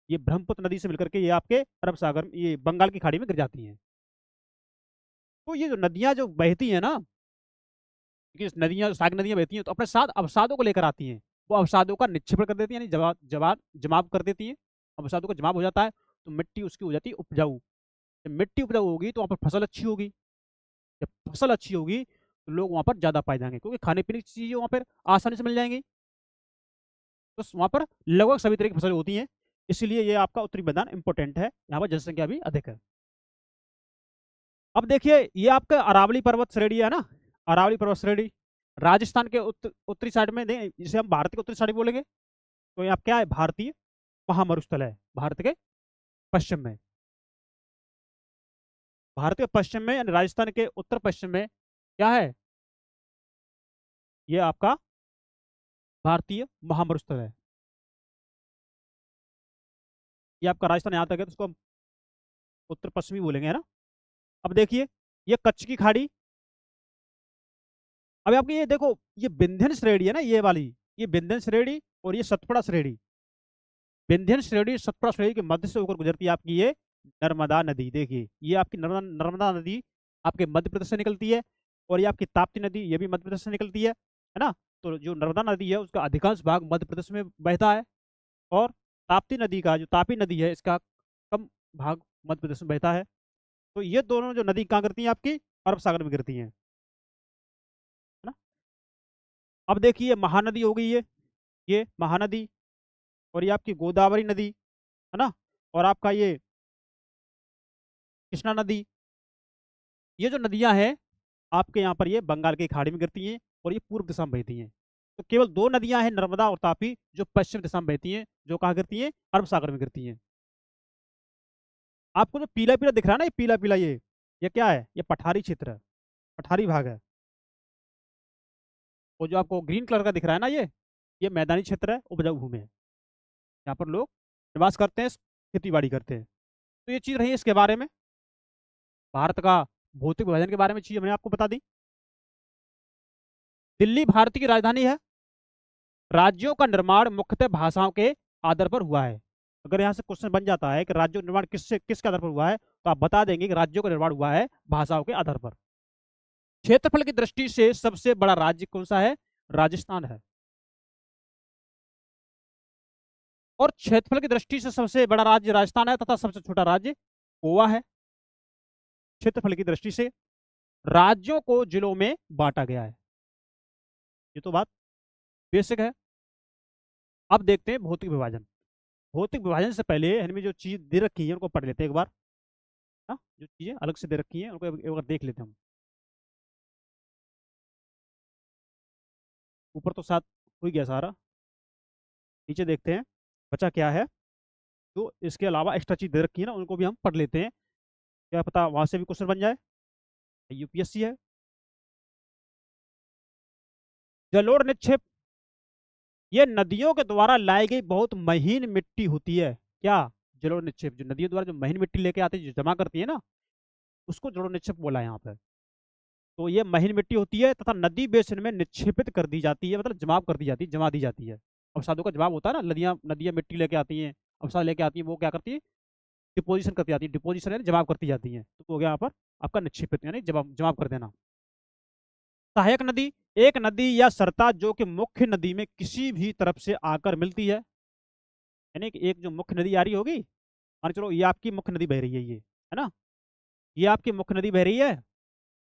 ये ब्रह्मपुत्र नदी से मिलकर के ये आपके अरब सागर, ये बंगाल की खाड़ी में गिर जाती हैं। तो ये जो नदियां जो बहती हैं ना, क्योंकि नदियां, साग नदियां बहती हैं, तो अपने साथ अवसादों को लेकर आती हैं। वो अवसादों का निक्षेपण कर देती है, यानी जमाव कर देती है। अवसादों का जमाव हो जाता है, तो मिट्टी उसकी हो जाती है उपजाऊ। जब मिट्टी उपजाऊ होगी तो वहाँ पर फसल अच्छी होगी। जब फसल अच्छी होगी तो लोग वहाँ पर ज्यादा पाए जाएंगे, क्योंकि खाने पीने की चीजें वहाँ पर आसानी से मिल जाएंगी। तो वहाँ पर लगभग सभी तरह की फसलें होती हैं। इसलिए ये आपका उत्तरी मैदान इंपॉर्टेंट है, यहाँ पर जनसंख्या भी अधिक है। अब देखिए, ये आपका अरावली पर्वत श्रेणी है ना, अरावली पर्वत श्रेणी राजस्थान के उत्तरी साइड में, जिसे हम भारत के उत्तरी साइड बोलेंगे। तो ये आप क्या है? भारतीय महामरुस्थल है, भारत के पश्चिम में। भारत के पश्चिम में यानी राजस्थान के उत्तर पश्चिम में क्या है? ये आपका भारतीय महामरुस्थल है। ये आपका राजस्थान यहाँ तक है, तो उसको हम उत्तर पश्चिमी बोलेंगे, है ना। अब देखिए, ये कच्छ की खाड़ी। अब आपकी ये देखो, ये विंध्यन श्रेणी है ना, ये वाली, ये विंध्यन श्रेणी और ये सतपुड़ा श्रेणी। विंध्यन श्रेणी सतपुड़ा श्रेणी के मध्य से होकर गुजरती है आपकी ये नर्मदा नदी। देखिए, ये आपकी नर्मदा नदी आपके मध्य प्रदेश से निकलती है। और ये आपकी ताप्ती नदी, ये भी मध्य प्रदेश से निकलती है ना। तो जो नर्मदा नदी है उसका अधिकांश भाग मध्य प्रदेश में बहता है। और ताप्ती नदी का, जो तापी नदी है, इसका कम भाग मध्य प्रदेश में बहता है। तो ये दोनों जो नदी कहाँ गिरती हैं? आपकी अरब सागर में गिरती हैं, है ना। अब देखिए, महानदी हो गई ये महानदी। और ये आपकी गोदावरी नदी, है ना। और आपका ये कृष्णा नदी। ये जो नदियां हैं आपके यहाँ पर, ये बंगाल की खाड़ी में गिरती हैं और ये पूर्व दिशा में बहती हैं। तो केवल दो नदियां हैं, नर्मदा और तापी, जो पश्चिम दिशा में बहती हैं, जो कहाँ गिरती हैं? अरब सागर में गिरती हैं। आपको जो पीला पीला दिख रहा है ना, ये पीला पीला, ये क्या है? ये पठारी क्षेत्र है, पठारी भाग है। और जो आपको ग्रीन कलर का दिख रहा है ना, ये मैदानी क्षेत्र है, उपजाऊ भूमि है। यहाँ पर लोग निवास करते हैं, खेती बाड़ी करते हैं। तो ये चीज रही है इसके बारे में। भारत का भौतिक विभाजन के बारे में चीज मैंने आपको बता दी। दिल्ली भारत की राजधानी है। राज्यों का निर्माण मुख्यतः भाषाओं के आधार पर हुआ है। अगर यहाँ से क्वेश्चन बन जाता है कि राज्यों का निर्माण किसके आधार पर हुआ है, तो आप बता देंगे कि राज्यों का निर्माण हुआ है भाषाओं के आधार पर। क्षेत्रफल की दृष्टि से सबसे बड़ा राज्य कौन सा है? राजस्थान है। और क्षेत्रफल की दृष्टि से सबसे बड़ा राज्य राजस्थान है, तथा सबसे छोटा राज्य गोवा है। क्षेत्रफल की दृष्टि से राज्यों को जिलों में बांटा गया है। ये तो बात बेसिक है। अब देखते हैं भौतिक विभाजन। भौतिक विभाजन से पहले इनमें जो चीज दे रखी है उनको पढ़ लेते हैं एक बार। हाँ, जो चीजें अलग से दे रखी हैं उनको एक बार देख लेते हैं हम। ऊपर तो साथ हो ही गया सारा, नीचे देखते हैं बचा क्या है। तो इसके अलावा एक्स्ट्रा चीज दे रखी है ना, उनको भी हम पढ़ लेते हैं, क्या पता वहां से भी क्वेश्चन बन जाए। यूपीएससी है। जलोढ़ निक्षेप, ये नदियों के द्वारा लाई गई बहुत महीन मिट्टी होती है। क्या? जलोढ़ निक्षेप, जो नदियों द्वारा जो महीन मिट्टी लेके आती है, जो जमा करती है ना, उसको जलोढ़ निक्षेप बोला है यहाँ पे। तो ये महीन मिट्टी होती है तथा नदी बेसिन में निक्षेपित कर दी जाती है, मतलब जमा कर दी जाती है, जमा दी जाती है। अवसादों का जवाब होता है ना, नदियां नदियां मिट्टी लेके आती हैं, अवसाद लेके आती है, वो क्या करती है? डिपोजिशन करती जाती है, डिपोजिशन यानी जवाब करती जाती है, तो हो गया यहाँ पर आपका निक्षेपित यानी जवाब जवाब कर देना। सहायक नदी, एक नदी या सरता जो कि मुख्य नदी में किसी भी तरफ से आकर मिलती है, यानी कि एक जो मुख्य नदी आ रही होगी, मान चलो ये आपकी मुख्य नदी बह रही है, ये है ना, ये आपकी मुख्य नदी बह रही है,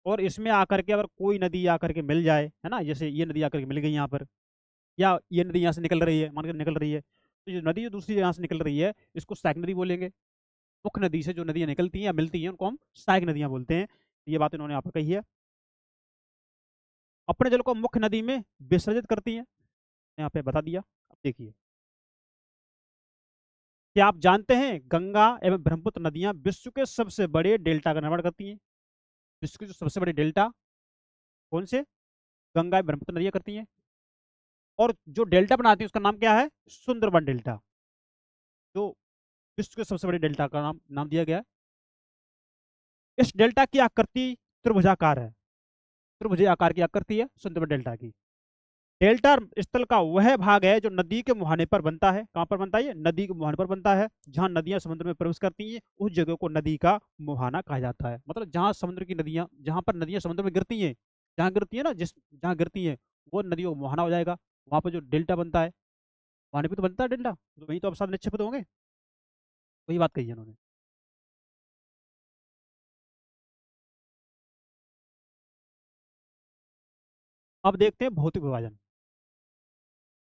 और इसमें आकर के अगर कोई नदी आकर के मिल जाए, है ना, जैसे ये नदी आकर के मिल गई यहाँ पर, या ये नदी यहाँ से निकल रही है, मान के निकल रही है, तो जो नदी जो दूसरी यहाँ से निकल रही है इसको सहायक नदी बोलेंगे। मुख्य नदी से जो नदियाँ निकलती हैं या मिलती हैं उनको हम सहायक नदियाँ बोलते हैं। ये बात इन्होंने यहाँ पर कही है। अपने जल को मुख्य नदी में विसर्जित करती हैं, यहाँ पे बता दिया। अब देखिए, क्या आप जानते हैं गंगा एवं ब्रह्मपुत्र नदियां विश्व के सबसे बड़े डेल्टा का निर्माण करती हैं? विश्व के जो सबसे बड़े डेल्टा कौन से? गंगा एवं ब्रह्मपुत्र नदियां करती हैं। और जो डेल्टा बनाती है उसका नाम क्या है? सुंदरबन डेल्टा, जो विश्व के सबसे बड़े डेल्टा का नाम नाम दिया गया है। इस डेल्टा की आकृति त्रिभुजाकार है, त्रिभुज आकार की आकृति है सुंदरबन डेल्टा की। डेल्टा स्थल का वह भाग है जो नदी के मुहाने पर बनता है। कहाँ पर बनता है? ये नदी के मुहाने पर बनता है। जहाँ नदियां समुद्र में प्रवेश करती हैं उस जगह को नदी का मुहाना कहा जाता है। मतलब जहाँ समुद्र की नदियां, जहाँ पर नदियां समुद्र में गिरती हैं, जहाँ गिरती है ना, जिस जहाँ गिरती हैं वो नदियों का मुहाना हो जाएगा। वहाँ पर जो डेल्टा बनता है, मुहाने पे तो बनता है डेल्टा, तो वही तो अब साथ निक्षेपित होंगे। वही बात कही है उन्होंने। अब देखते हैं भौतिक विभाजन।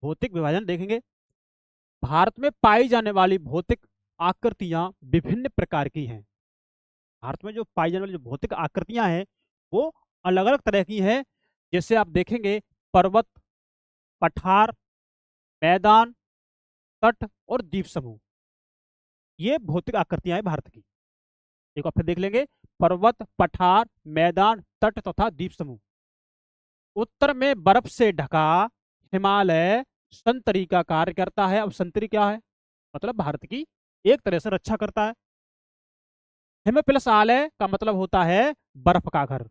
भौतिक विभाजन देखेंगे। भारत में पाई जाने वाली भौतिक आकृतियां विभिन्न प्रकार की हैं। भारत में जो पाई जाने वाली जो भौतिक आकृतियां हैं वो अलग अलग तरह की हैं। जैसे आप देखेंगे, पर्वत, पठार, मैदान, तट और द्वीप समूह, ये भौतिक आकृतियां हैं भारत की। एक बार फिर देख लेंगे, पर्वत, पठार, मैदान, तट तथा द्वीप समूह। उत्तर में बर्फ से ढका हिमालय संतरी का कार्य करता है। अब संतरी क्या है? मतलब भारत की एक तरह से रक्षा करता है। हिम प्लस आलय का मतलब होता है बर्फ का घर।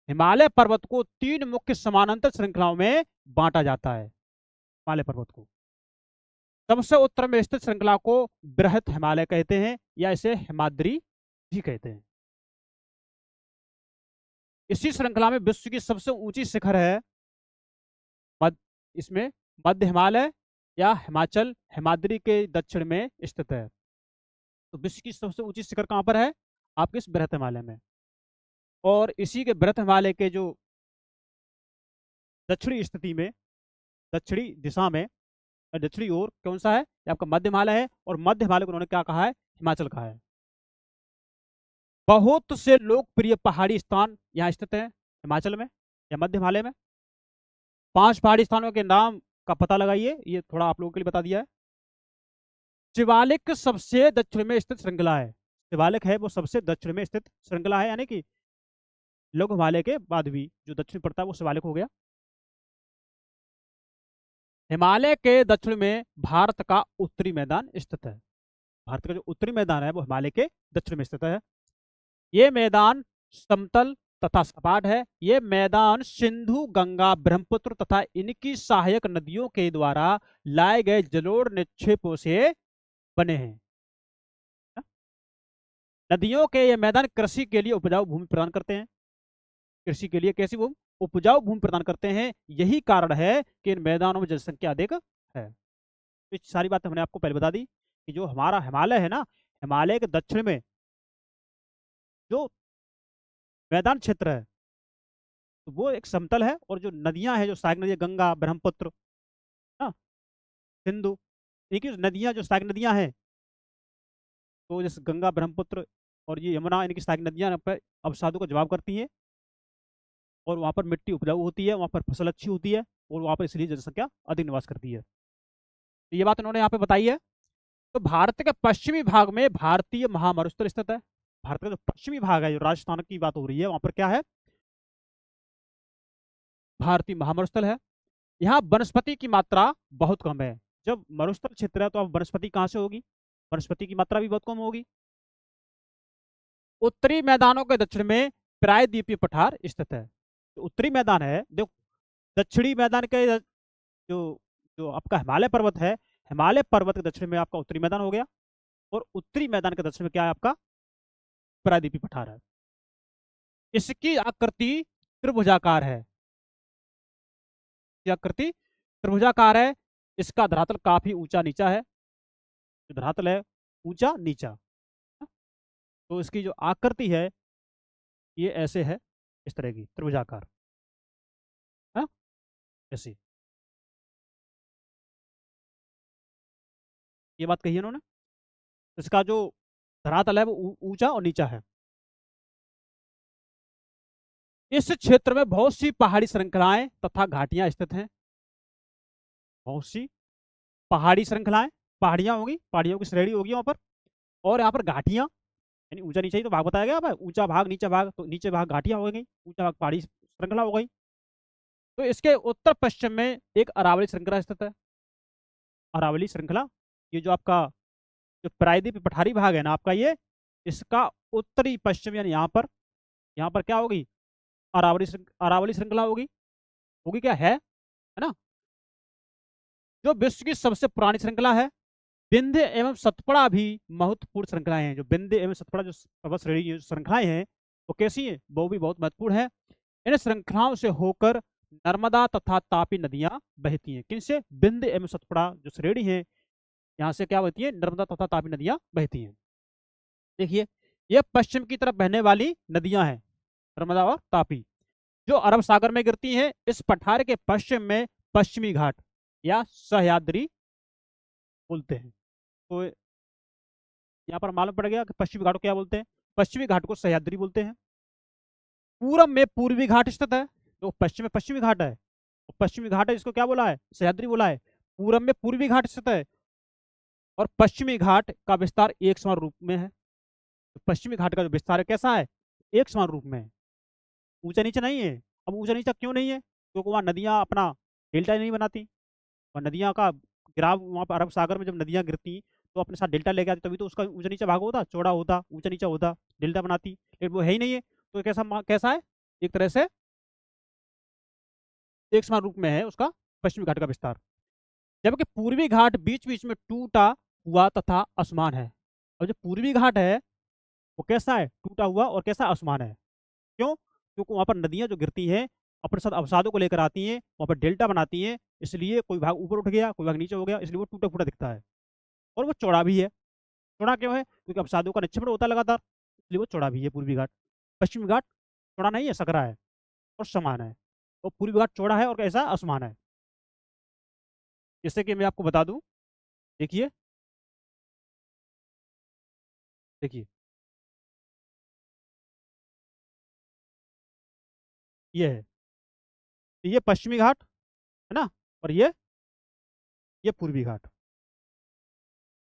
हिमालय पर्वत को तीन मुख्य समानांतर श्रृंखलाओं में बांटा जाता है। हिमालय पर्वत को सबसे उत्तर में स्थित श्रृंखला को बृहत हिमालय कहते हैं, या इसे हिमाद्री भी कहते हैं। इसी श्रृंखला में विश्व की सबसे ऊंची शिखर है मध्य, इसमें मध्य हिमालय या हिमाचल हिमाद्री के दक्षिण में स्थित है। तो विश्व की सबसे ऊंची शिखर कहां पर है? आपके इस बृहत हिमालय में। और इसी के बृहत हिमालय के जो दक्षिणी स्थिति में, दक्षिणी दिशा में, दक्षिणी ओर कौन सा है? ये आपका मध्य हिमालय है। और मध्य हिमालय को उन्होंने क्या कहा है? हिमाचल कहा है। बहुत से लोकप्रिय पहाड़ी स्थान यहाँ स्थित है, हिमाचल में या मध्य हिमालय में। 5 पहाड़ी स्थानों के नाम का पता लगाइए, ये थोड़ा आप लोगों के लिए बता दिया है। शिवालिक सबसे दक्षिण में स्थित श्रृंखला है। शिवालिक है वो सबसे दक्षिण में स्थित श्रृंखला है, यानी कि लघु हिमालय के बाद भी जो दक्षिण पड़ता है वो शिवालिक हो गया। हिमालय के दक्षिण में भारत का उत्तरी मैदान स्थित है। भारत का जो उत्तरी मैदान है वो हिमालय के दक्षिण में स्थित है। ये मैदान समतल तथा सपाट है। ये मैदान सिंधु, गंगा, ब्रह्मपुत्र तथा इनकी सहायक नदियों के द्वारा लाए गए जलोढ़ निक्षेपों से बने हैं। नदियों के ये मैदान कृषि के लिए उपजाऊ भूमि प्रदान करते हैं। कृषि के लिए कैसी भूमि? उपजाऊ भूमि प्रदान करते हैं। यही कारण है कि इन मैदानों में जनसंख्या अधिक है। तो ये सारी बातें हमने आपको पहले बता दी कि जो हमारा हिमालय है ना, हिमालय के दक्षिण में जो मैदान क्षेत्र है तो वो एक समतल है, और जो नदियां हैं, जो सहायक नदियां, गंगा, ब्रह्मपुत्र, हाँ, सिंधु, इनकी नदियां, जो सहायक नदियां हैं, तो जैसे गंगा, ब्रह्मपुत्र और ये यमुना, इनकी सहायक नदियां पर अवसादों का जवाब करती हैं, और वहाँ पर मिट्टी उपजाऊ होती है, वहाँ पर फसल अच्छी होती है, और वहाँ पर इसलिए जनसंख्या अधिक निवास करती है। तो ये बात उन्होंने यहाँ पे बताई है। तो भारत के पश्चिमी भाग में भारतीय महामरुस्थल स्थित है। भारत का जो पश्चिमी भाग है, जो राजस्थान की बात हो रही है, वहां पर क्या है? भारतीय महामरुस्थल है। यहाँ वनस्पति की मात्रा बहुत कम है। जब मरुस्थल क्षेत्र है तो अब वनस्पति कहाँ से होगी? वनस्पति की मात्रा भी बहुत कम होगी। उत्तरी मैदानों के दक्षिण में प्रायद्वीपीय पठार स्थित है। तो उत्तरी मैदान है, देखो, दक्षिणी मैदान के जो जो आपका हिमालय पर्वत है, हिमालय पर्वत के दक्षिण में आपका उत्तरी मैदान हो गया, और उत्तरी मैदान के दक्षिण में क्या है आपका, प्रायद्वीपीय पठार है। इसकी आकृति त्रिभुजाकार है, इसकी आकृति त्रिभुजाकार है। इसका धरातल काफी ऊंचा नीचा है, जो धरातल है ऊंचा नीचा। तो इसकी जो आकृति है ये ऐसे है, इस तरह की त्रिभुजाकार, है ऐसी। ये बात कही है उन्होंने। इसका जो धरातल है वो ऊंचा और नीचा है। इस क्षेत्र में बहुत सी पहाड़ी श्रृंखलाएं तथा घाटियां स्थित हैं। बहुत सी पहाड़ी श्रृंखलाएं, पहाड़ियां होगी, पहाड़ियों की श्रेणी होगी वहां पर, और यहाँ पर घाटियां, यानी ऊंचा नीचा ही तो भाग बताया गया है, ऊंचा भाग नीचा भाग, तो नीचे भाग घाटियां हो गई, ऊंचा भाग पहाड़ी श्रृंखला हो गई। तो इसके उत्तर पश्चिम में एक अरावली श्रृंखला स्थित है। अरावली श्रृंखला, ये जो आपका जो प्रायद्वीपीय पठारी भाग है ना आपका, ये इसका उत्तरी पश्चिम, यानी यहाँ पर क्या होगी, अरावली श्रृंखला होगी। होगी क्या है ना। जो विश्व की सबसे पुरानी श्रृंखला है। विंध्य एवं सतपुड़ा भी महत्वपूर्ण श्रृंखलाएं हैं। जो विंध्य एवं सतपुड़ा जो पर्वत श्रेणी श्रृंखलाएं हैं वो कैसी है, वो भी बहुत महत्वपूर्ण है। इन श्रृंखलाओं से होकर नर्मदा तथा तापी नदियां बहती हैं। किनसे, विंध्य एवं सतपुड़ा जो श्रेणी है, यहाँ से क्या बहती है, नर्मदा तथा तापी नदियां बहती हैं। देखिए, ये पश्चिम की तरफ बहने वाली नदियां हैं, नर्मदा और तापी, जो अरब सागर में गिरती हैं। इस पठार के पश्चिम में पश्चिमी घाट या सह्याद्री बोलते हैं। तो यहाँ पर मालूम पड़ गया कि पश्चिमी घाट को क्या बोलते हैं, पश्चिमी घाट को सह्याद्री बोलते हैं। पूरब में पूर्वी घाट स्थित है। तो पश्चिम में पश्चिमी घाट है, तो पश्चिमी घाट है, इसको क्या बोला है, सह्याद्री बोला है। पूरब में पूर्वी घाट स्थित है, और पश्चिमी घाट का विस्तार एक समान रूप में है। तो पश्चिमी घाट का जो विस्तार है कैसा है, एक समान रूप में है, ऊंचा नीचा नहीं है। अब ऊंचा नीचा क्यों नहीं है, क्योंकि वहाँ नदियाँ अपना डेल्टा नहीं बनाती, और नदियाँ का गिराव वहाँ पर अरब सागर में जब नदियाँ गिरती तो अपने साथ डेल्टा लेके आती, तभी तो उसका ऊंचा नीचा भाग होता, चौड़ा होता, ऊंचा नीचा होता, डेल्टा बनाती, लेकिन वो है ही नहीं है। तो कैसा है, एक तरह से एक समान रूप में है उसका पश्चिमी घाट का विस्तार। जबकि पूर्वी घाट बीच बीच में टूटा हुआ तथा असमान है। और जो पूर्वी घाट है वो कैसा है, टूटा हुआ और कैसा असमान है। क्यों, क्योंकि वहां पर नदियां जो गिरती हैं अपने साथ अवसादों को लेकर आती हैं, वहां पर डेल्टा बनाती हैं, इसलिए कोई भाग ऊपर उठ गया, कोई भाग नीचे हो गया, इसलिए वो टूटा फूटा दिखता है। और वो चौड़ा भी है। चौड़ा क्यों है, क्योंकि अवसादों का निक्षेपण होता है लगातार, इसलिए वो चौड़ा भी है पूर्वी घाट। पश्चिमी घाट चौड़ा नहीं है, सकरा है और समान है। और पूर्वी घाट चौड़ा है और कैसा, असमान है। जैसे कि मैं आपको बता दूं, देखिए देखिए, ये है, ये पश्चिमी घाट है ना, और ये पूर्वी घाट।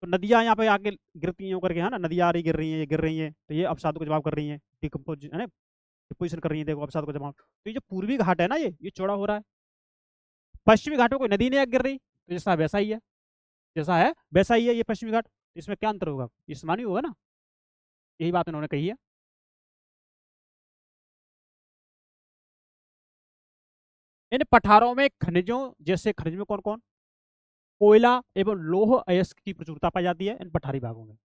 तो नदियां यहाँ पे आके गिरती हैं होकर के, है ना, नदियां आ रही गिर रही हैं, ये गिर रही हैं, तो ये अवसाद को जवाब कर रही हैं, डिकम्पोज है ना, डिपोजिशन कर रही है, देखो अवसाद को जवाब। तो ये जो पूर्वी घाट है ना, ये चौड़ा हो रहा है। पश्चिमी घाट में कोई नदी नहीं आगे गिर रही, तो जैसा वैसा ही है, जैसा है वैसा ही है ये पश्चिमी घाट। इसमें क्या अंतर होगा, ये समान ही होगा ना। यही बात इन्होंने कही है। इन पठारों में खनिजों, जैसे खनिज में कौन कौन, कोयला एवं लौह अयस्क की प्रचुरता पाई जाती है इन पठारी भागों में।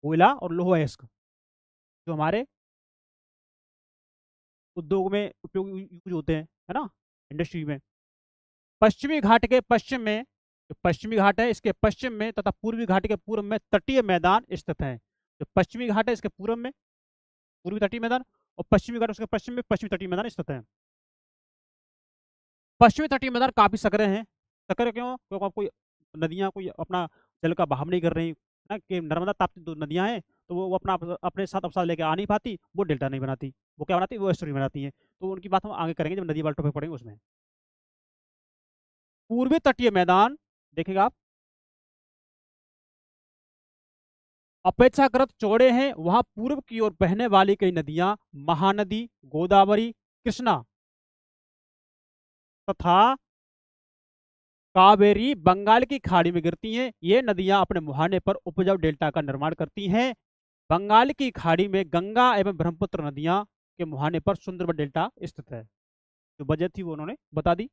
कोयला और लौह अयस्क जो हमारे उद्योग में उपयोग यूज होते हैं, है ना, इंडस्ट्री में। पश्चिमी घाट के पश्चिम में, जो पश्चिमी घाट है इसके पश्चिम में तथा पूर्वी घाट के पूर्व में तटीय मैदान स्थित हैं। जो पश्चिमी घाट है इसके पूर्व में पूर्वी तटीय मैदान, और पश्चिमी घाट उसके पश्चिम में पश्चिमी तटीय मैदान स्थित है। पश्चिमी तटीय मैदान काफी सकरे हैं। सकरे क्यों, क्योंकि कोई नदियां कोई अपना जल का बहाव नहीं कर रही ना, कि नर्मदा ताप्ती दो नदियां हैं, तो वो अपना अपने साथ अवसाद लेके आ नहीं पाती, वो डेल्टा नहीं बनाती, वो क्या बनाती, वो एस्टुअरी बनाती है। तो उनकी बात हम आगे करेंगे जब नदी वाले टॉपिक पढ़ेंगे उसमें। पूर्वी तटीय मैदान देखेगा आप, अपेक्षाकृत चौड़े हैं। वहां पूर्व की ओर बहने वाली कई नदियां महानदी, गोदावरी, कृष्णा तथा कावेरी बंगाल की खाड़ी में गिरती हैं। ये नदियां अपने मुहाने पर उपजाऊ डेल्टा का निर्माण करती हैं। बंगाल की खाड़ी में गंगा एवं ब्रह्मपुत्र नदियां के मुहाने पर सुंदरबन डेल्टा स्थित है। जो वजह थी वो उन्होंने बता दी।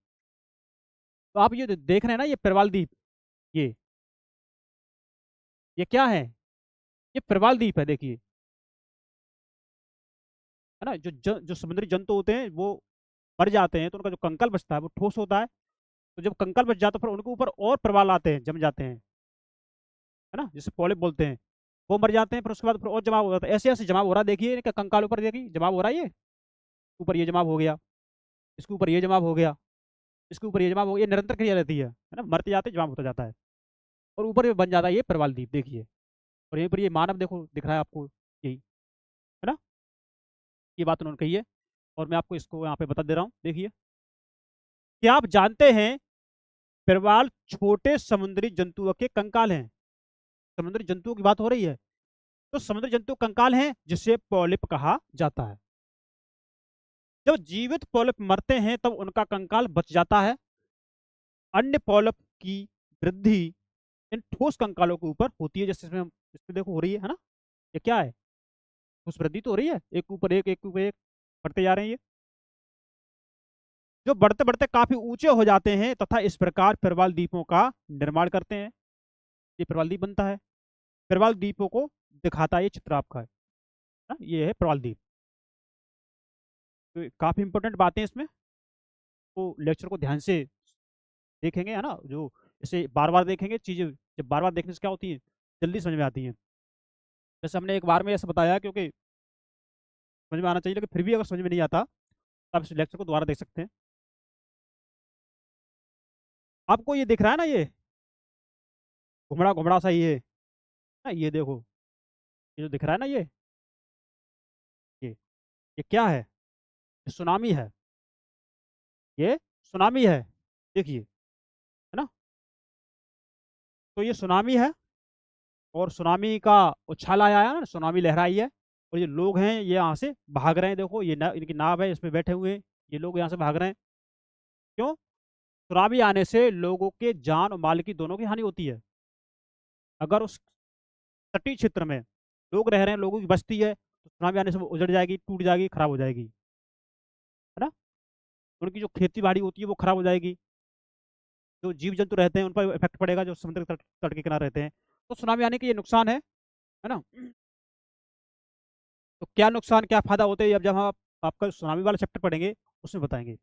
तो आप ये देख रहे हैं ना, ये प्रवाल द्वीप, ये क्या है? ये प्रवाल द्वीप है, देखिए, है ना। जो समुद्री जंतु होते हैं वो मर जाते हैं तो उनका जो कंकाल बचता है वो ठोस होता है। तो जब कंकाल बच जाता है फिर उनके ऊपर और प्रवाल आते हैं, जम जाते हैं, है ना, जिसे पॉलिप बोलते हैं। वो मर जाते हैं, फिर उसके बाद फिर और जमाव हो जाता है, ऐसे ऐसे जमाव हो रहा है, देखिए इनके कंकाल ऊपर, देखिए जमाव हो रहा है, ये ऊपर ये जमाव हो गया, इसके ऊपर ये जमाव हो गया, इसके ऊपर ये जमाव हो गया, ये निरंतर क्रिया रहती है ना, मरते जाते जमाव होता जाता है, और ऊपर ये बन जाता है ये प्रवाल द्वीप, देखिए। और यहीं पर ये मानव देखो दिख रहा है आपको, यही, है ना। ये बात उन्होंने कही है, और मैं आपको इसको यहाँ पे बता दे रहा हूँ, देखिए। क्या आप जानते हैं प्रवाल छोटे समुद्री जंतुओं के कंकाल हैं? समुद्री जंतुओं की बात हो रही है, तो समुद्री जंतु कंकाल हैं जिसे पॉलिप कहा जाता है। जब जीवित पॉलिप मरते हैं तब उनका कंकाल बच जाता है। अन्य पॉलिप की वृद्धि इन ठोस कंकालों के ऊपर होती है, जैसे इसमें इसमें देखो हो रही है ना। ये क्या है? ठोस वृद्धि तो हो रही है, एक ऊपर एक, एक ऊपर एक बढ़ते जा रहे हैं ये, जो बढ़ते बढ़ते काफी ऊंचे हो जाते हैं तथा इस प्रकार प्रवाल द्वीपों का निर्माण करते हैं। ये प्रवाल द्वीप बनता है, प्रवाल द्वीपों को दिखाता है ये चित्र आपका है ना? ये है प्रवाल द्वीप। तो काफी इंपॉर्टेंट बातें इसमें, तो लेक्चर को ध्यान से देखेंगे, है ना, जो इसे बार बार देखेंगे चीजें, जब बार बार देखने से क्या होती है, जल्दी समझ में आती है। जैसे हमने एक बार में ऐसा बताया क्योंकि समझ में आना चाहिए, लेकिन फिर भी अगर समझ में नहीं आता तो आप इस लेक्चर को दोबारा देख सकते हैं। आपको ये दिख रहा है ना, ये घुमड़ा घुमड़ा सा, ये ना, ये देखो, ये जो दिख रहा है ना, ये ये क्या है? ये सुनामी है, ये सुनामी है, देखिए, है ना। तो ये सुनामी है, और सुनामी का उछाल आया है ना, सुनामी लहराई है, और ये लोग हैं ये यहाँ से भाग रहे हैं, देखो ये इनकी नाव है, इसमें बैठे हुए हैं, ये लोग यहाँ से भाग रहे हैं। क्यों? सुनामी आने से लोगों के जान और माल की दोनों की हानि होती है। अगर उस तटीय क्षेत्र में लोग रह रहे हैं, लोगों की बस्ती है, तो सुनामी आने से वो उजड़ जाएगी, टूट जाएगी, खराब हो जाएगी, है ना। उनकी जो खेती बाड़ी होती है वो खराब हो जाएगी, जो जीव जंतु रहते हैं उन पर इफेक्ट पड़ेगा, जो समुद्र तट तट के किनारे रहते हैं। तो सुनामी आने के ये नुकसान है ना। तो क्या नुकसान क्या फायदा होते हैं, अब जब हम आपका सुनामी वाला चैप्टर पढ़ेंगे उसमें बताएंगे।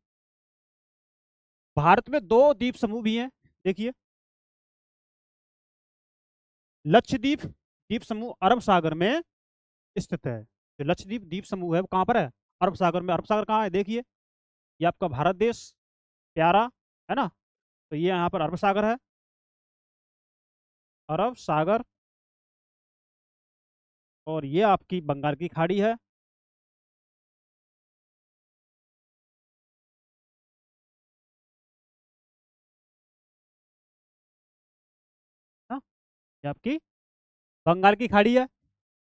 भारत में दो द्वीप समूह भी हैं, देखिए। लक्षद्वीप द्वीप समूह अरब सागर में स्थित है। जो लक्षद्वीप द्वीप समूह है वो कहाँ पर है? अरब सागर में। अरब सागर कहाँ है? देखिए, ये आपका भारत देश प्यारा, है ना। तो ये यहाँ पर अरब सागर है, अरब सागर, और ये आपकी बंगाल की खाड़ी है। हाँ, ये आपकी बंगाल की खाड़ी है।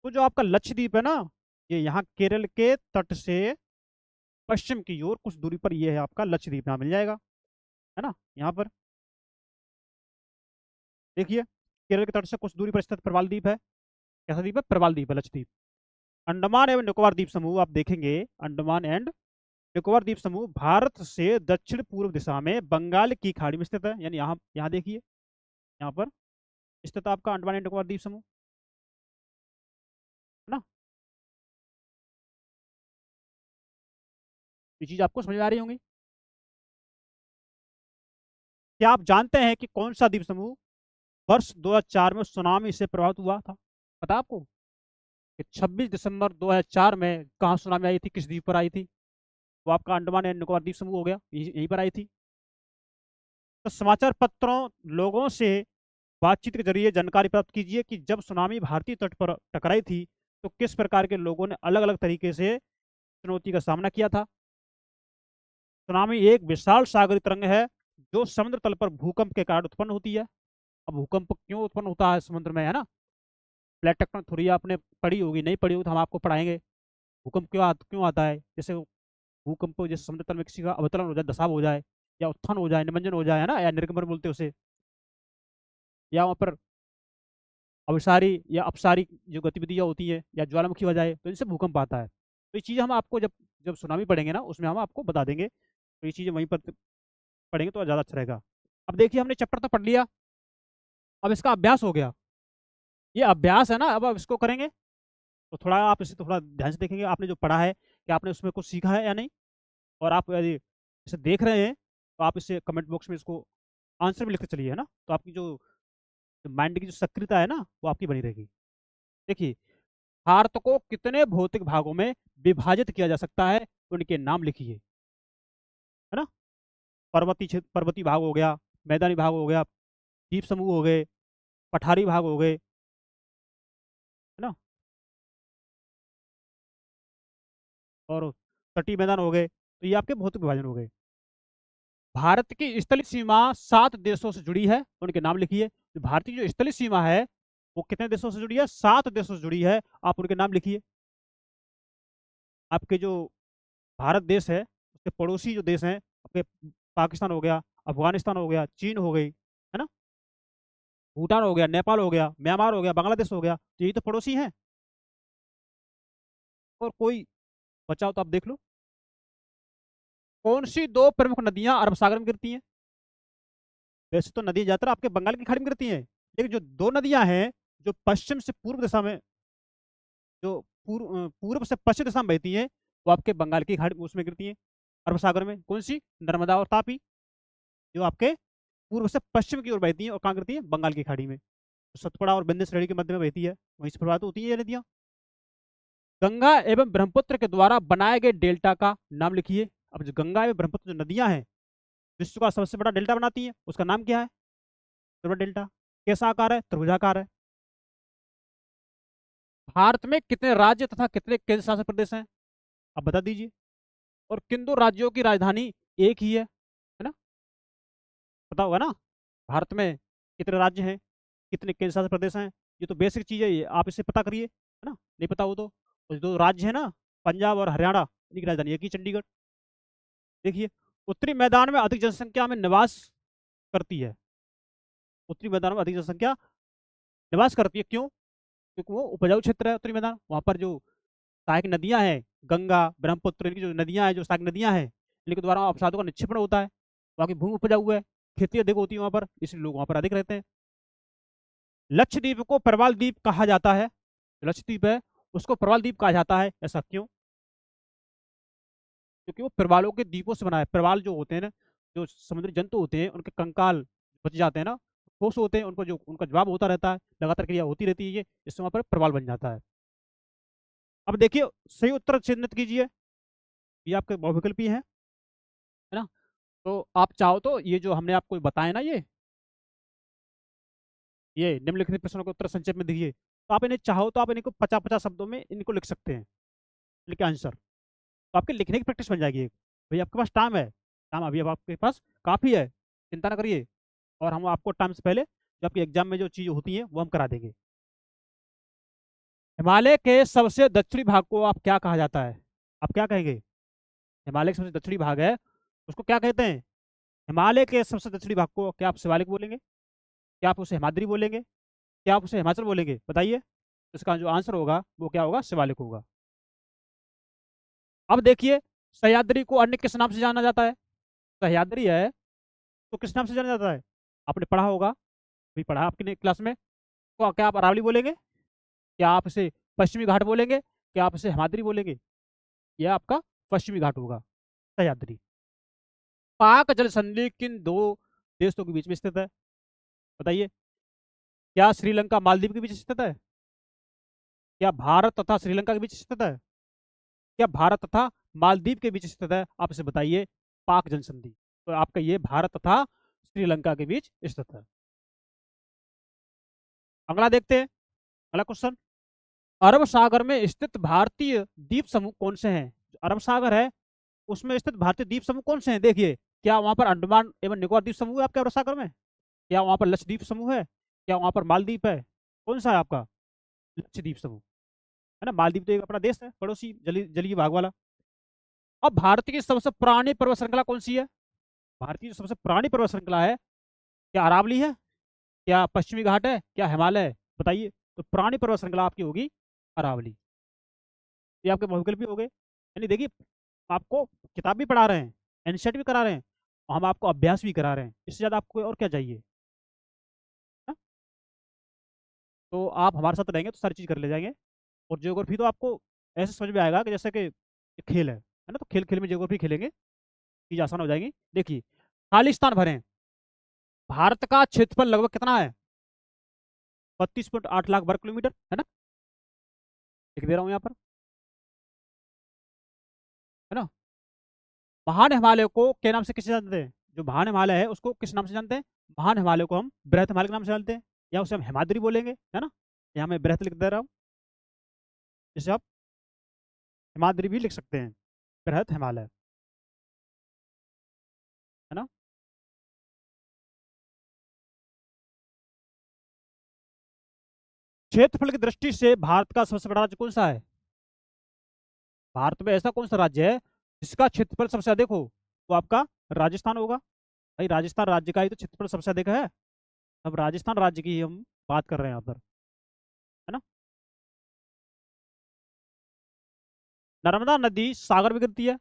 तो जो आपका लक्षद्वीप है ना, ये यहाँ केरल के तट से पश्चिम की ओर कुछ दूरी पर ये है आपका लक्षद्वीप, यहाँ मिल जाएगा, है ना, यहाँ पर देखिए, केरल के तट से कुछ दूरी पर स्थित प्रवाल द्वीप है। कैसा द्वीप है? प्रवाल द्वीप है, लक्षद्वीप। अंडमान एवं निकोबार द्वीप समूह आप देखेंगे, अंडमान एंड निकोबार द्वीप समूह भारत से दक्षिण पूर्व दिशा में बंगाल की खाड़ी में स्थित है, यानी यहाँ यहाँ देखिए, यहाँ पर स्थित आपका अंडमान एंड निकोबार द्वीप समूह, है ना। ये चीज आपको समझ में आ रही होंगी। क्या आप जानते हैं कि कौन सा द्वीप समूह वर्ष 2004 में सुनामी से प्रभावित हुआ था? पता है आपको कि 26 दिसंबर 2004 में कहाँ सुनामी आई थी, किस द्वीप पर आई थी? वो आपका अंडमान एंड निकोबार द्वीप समूह हो गया, यहीं पर आई थी। तो समाचार पत्रों, लोगों से बातचीत के जरिए जानकारी प्राप्त कीजिए कि जब सुनामी भारतीय तट पर टकराई थी तो किस प्रकार के लोगों ने अलग अलग तरीके से चुनौती का सामना किया था। सुनामी एक विशाल सागरीय तरंग है जो समुद्र तल पर भूकंप के कारण उत्पन्न होती है। अब भूकंप क्यों उत्पन्न होता है समुद्र में, है ना। प्लेट टेक्टोनिक थ्योरी आपने पढ़ी होगी, नहीं पढ़ी होगी तो हम आपको पढ़ाएंगे। भूकंप क्यों आता है? जैसे भूकंप, जैसे समुद्र तल में किसी का अवतरण हो जाए, दसाव हो जाए, या उत्थान हो जाए, निमज्जन हो जाए, है ना, या निर्गमन बोलते हैं उसे, या वहाँ पर अभिसारी या अपसारी जो गतिविधियाँ होती है, या ज्वालामुखी हो जाए, तो इनसे भूकंप आता है। तो ये चीज़ें हम आपको जब जब सुनामी पढ़ेंगे ना उसमें हम आपको बता देंगे, तो ये चीज़ें वहीं पर पढ़ेंगे तो ज़्यादा अच्छा रहेगा। अब देखिए, हमने चैप्टर तो पढ़ लिया, अब इसका अभ्यास हो गया, ये अभ्यास है ना, अब इसको करेंगे। तो थोड़ा आप इसे थोड़ा ध्यान से देखेंगे, आपने जो पढ़ा है कि आपने उसमें कुछ सीखा है या नहीं। और आप यदि इसे देख रहे हैं तो आप इसे कमेंट बॉक्स में इसको आंसर भी लिखते चलिए, है ना। तो आपकी जो माइंड की जो सक्रियता है ना, वो आपकी बनी रहेगी। देखिए, भारत को कितने भौतिक भागों में विभाजित किया जा सकता है, उनके नाम लिखिए, है ना। पर्वतीय क्षेत्र, पर्वतीय भाग हो गया, मैदानी भाग हो गया, द्वीप समूह हो गए, पठारी भाग हो गए, है ना, और तटीय मैदान हो गए। तो ये आपके भौतिक विभाजन हो गए। भारत की स्थलीय सीमा 7 देशों से जुड़ी है, उनके नाम लिखिए। तो भारत की जो स्थलीय सीमा है वो कितने देशों से जुड़ी है? 7 देशों से जुड़ी है, आप उनके नाम लिखिए। आपके जो भारत देश है उसके पड़ोसी जो देश हैं आपके, पाकिस्तान हो गया, अफगानिस्तान हो गया, चीन हो गई, है ना, भूटान हो गया, नेपाल हो गया, म्यांमार हो गया, बांग्लादेश हो गया, तो यही तो पड़ोसी हैं। और कोई बचाओ तो आप देख लो। कौन सी दो प्रमुख नदियां अरब सागर में गिरती हैं? वैसे तो नदियां ज्यादातर आपके बंगाल की खाड़ी में गिरती हैं, लेकिन जो दो नदियां हैं जो पश्चिम से पूर्व दिशा में, जो पूर्व से पश्चिम दिशा में बहती हैं, वो आपके बंगाल की खाड़ी उसमें गिरती हैं, अरब सागर में। कौन सी? नर्मदा और तापी, जो आपके पूर्व से पश्चिम की ओर बहती है और कहाँ गिरती है? बंगाल की खाड़ी में। तो सतपुड़ा और बिंदु श्रेणी के मध्य में बहती है, वहीं से प्रभावित होती है ये नदियां। गंगा एवं ब्रह्मपुत्र के द्वारा बनाए गए डेल्टा का नाम लिखिए। अब जो गंगा एवं ब्रह्मपुत्र जो नदियां हैं, विश्व का सबसे बड़ा डेल्टा बनाती है, उसका नाम क्या है? सबसे बड़ा डेल्टा कैसा आकार है? त्रिभुजाकार है। भारत में कितने राज्य तथा कितने केंद्र शासित प्रदेश हैं? अब बता दीजिए। और किन दो राज्यों की राजधानी एक ही है ना, पता होगा ना। भारत में कितने राज्य हैं, कितने केंद्र शासित प्रदेश हैं? ये तो बेसिक चीज है, ये आप इसे पता करिए, है ना। नहीं पता हो तो, और जो राज्य है ना, पंजाब और हरियाणा, इनकी राजधानी एक ही, चंडीगढ़। देखिए, उत्तरी मैदान में अधिक जनसंख्या में निवास करती है। उत्तरी मैदान में अधिक जनसंख्या निवास करती है, क्यों? क्योंकि वो उपजाऊ क्षेत्र है उत्तरी मैदान, वहाँ पर जो सहायक नदियां हैं, गंगा ब्रह्मपुत्र, इनकी जो नदियां हैं, जो सहायक नदियां हैं, इनके द्वारा अवसादों का निक्षेपण होता है। वहाँ की भूमि उपजाऊ है, खेती अधिक होती है वहाँ पर, इसलिए लोग वहाँ पर अधिक रहते हैं। लक्षद्वीप को प्रवाल द्वीप कहा जाता है। जो लक्षद्वीप है उसको प्रवाल द्वीप कहा जाता है, ऐसा क्यों? क्योंकि वो प्रवालों के द्वीपों से बना है। प्रवाल जो होते हैं ना, जो समुद्री जंतु होते हैं, उनके कंकाल बच जाते हैं ना, ठोस होते हैं, उनको जो उनका जवाब होता रहता है, लगातार क्रिया होती रहती है, ये इससे वहाँ पर प्रवाल बन जाता है। अब देखिए, सही उत्तर चिन्हित कीजिए, ये आपके बहुविकल्पी है ना। तो आप चाहो तो ये जो हमने आपको बताया ना, ये निम्नलिखित प्रश्नों के उत्तर संक्षेप में दिए, तो आप इन्हें चाहो तो आप इनको 50-50 शब्दों में इनको लिख सकते हैं, लिख के आंसर। तो आपके लिखने की प्रैक्टिस बन जाएगी एक। भाई आपके पास टाइम है, टाइम अभी अब आपके पास काफ़ी है, चिंता ना करिए। और हम आपको टाइम से पहले जो आपके एग्जाम में जो चीज़ होती है वो हम करा देंगे। हिमालय के सबसे दक्षिणी भाग को आप क्या कहा जाता है? आप क्या कहेंगे? हिमालय के सबसे दक्षिणी भाग है, उसको क्या कहते हैं? हिमालय के सबसे दक्षिणी भाग को क्या आप शिवालिक बोलेंगे? क्या आप उसे हिमाद्री बोलेंगे? क्या आप उसे हिमाचल बोलेंगे? बताइए। तो इसका जो आंसर होगा वो क्या होगा? शिवालिक होगा। अब देखिए, सह्याद्री को अन्य किस नाम से जाना जाता है? सह्याद्री है तो किस नाम से जाना जाता है? आपने पढ़ा होगा, भी पढ़ा आपकी क्लास में। तो क्या आप अरावली बोलेंगे? क्या आप इसे पश्चिमी घाट बोलेंगे? क्या आप इसे हिमाद्री बोलेंगे? यह आपका पश्चिमी घाट होगा, सह्याद्री। पाक जल संधि किन दो देशों के बीच में स्थित है? बताइए। क्या श्रीलंका मालदीव के बीच स्थित है? क्या भारत तथा श्रीलंका के बीच स्थित है? क्या भारत तथा मालदीव के बीच स्थित है? आप इसे बताइए। पाक जल संधि, तो आपका ये भारत तथा श्रीलंका के बीच स्थित है। अगला देखते हैं, अगला क्वेश्चन। अरब सागर में स्थित भारतीय द्वीप समूह कौन से हैं? जो अरब सागर है उसमें स्थित भारतीय द्वीप समूह कौन से हैं? देखिए, क्या वहां पर अंडमान एवं निकोबार द्वीप समूह है आपके अरब सागर में? क्या वहां पर लक्षद्वीप समूह है? क्या वहां पर मालदीव है? कौन सा है आपका? लक्षद्वीप समूह, है ना। मालदीव तो एक अपना देश है, पड़ोसी जलीय जलीय भाग वाला। अब भारत की सबसे पुरानी पर्वत श्रृंखला कौन सी है? भारत की जो सबसे पुरानी पर्वत श्रृंखला है, क्या अरावली है? क्या पश्चिमी घाट है? क्या हिमालय है? बताइए। तो पुरानी पर्वत श्रृंखला आपकी होगी अरावली। ये आपके बहुविकल्पी हो गए, यानी देखिए, आपको किताब भी पढ़ा रहे हैं, एनसीईआरटी भी करा रहे हैं, और हम आपको अभ्यास भी करा रहे हैं, इससे ज़्यादा आपको और क्या चाहिए, है? तो आप हमारे साथ रहेंगे तो सारी चीज़ कर ले जाएंगे। और ज्योग्राफी तो आपको ऐसे समझ में आएगा कि जैसे कि एक खेल है ना, तो खेल खेल में ज्योग्राफी खेलेंगे, चीज़ आसान हो जाएगी। देखिए, खालिस्तान भरें। भारत का क्षेत्रफल लगभग कितना है? 32.8 लाख वर्ग किलोमीटर है ना, लिख दे रहा हूँ यहाँ पर, है ना। महान हिमालय को क्या नाम से किसे जानते हैं? जो महान हिमालय है उसको किस नाम से जानते हैं? महान हिमालय को हम बृहत हिमालय के नाम से जानते हैं, या उसे हम हिमाद्री बोलेंगे, है ना। यहाँ मैं बृहत लिख दे रहा हूँ, जिसे आप हिमाद्री भी लिख सकते हैं, बृहत हिमालय, है ना। क्षेत्रफल की दृष्टि से भारत का सबसे बड़ा राज्य कौन सा है? भारत में ऐसा कौन सा राज्य है जिसका क्षेत्रफल सबसे अधिक हो? वो आपका राजस्थान होगा। भाई राजस्थान राज्य का ही तो क्षेत्रफल सबसे अधिक है। अब राजस्थान राज्य की हम बात कर रहे हैं यहाँ पर, है ना। नर्मदा नदी सागर में गिरती है।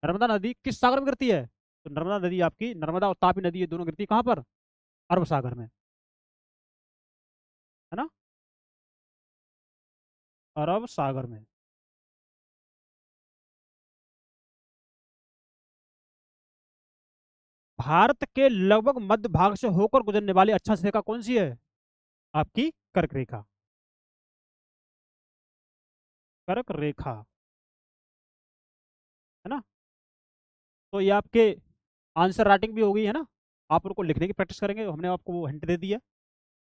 नर्मदा नदी किस सागर में गिरती है? तो नर्मदा नदी आपकी, नर्मदा और तापी नदी, ये दोनों गिरती है कहाँ पर? अरब सागर में, है ना, अरब सागर में। भारत के लगभग मध्य भाग से होकर गुजरने वाली अच्छा रेखा कौन सी है? आपकी कर्क रेखा, कर्क रेखा, है ना। तो ये आपके आंसर राइटिंग भी हो गई है ना। आप उनको लिखने की प्रैक्टिस करेंगे, हमने आपको वो हिंट दे दिया।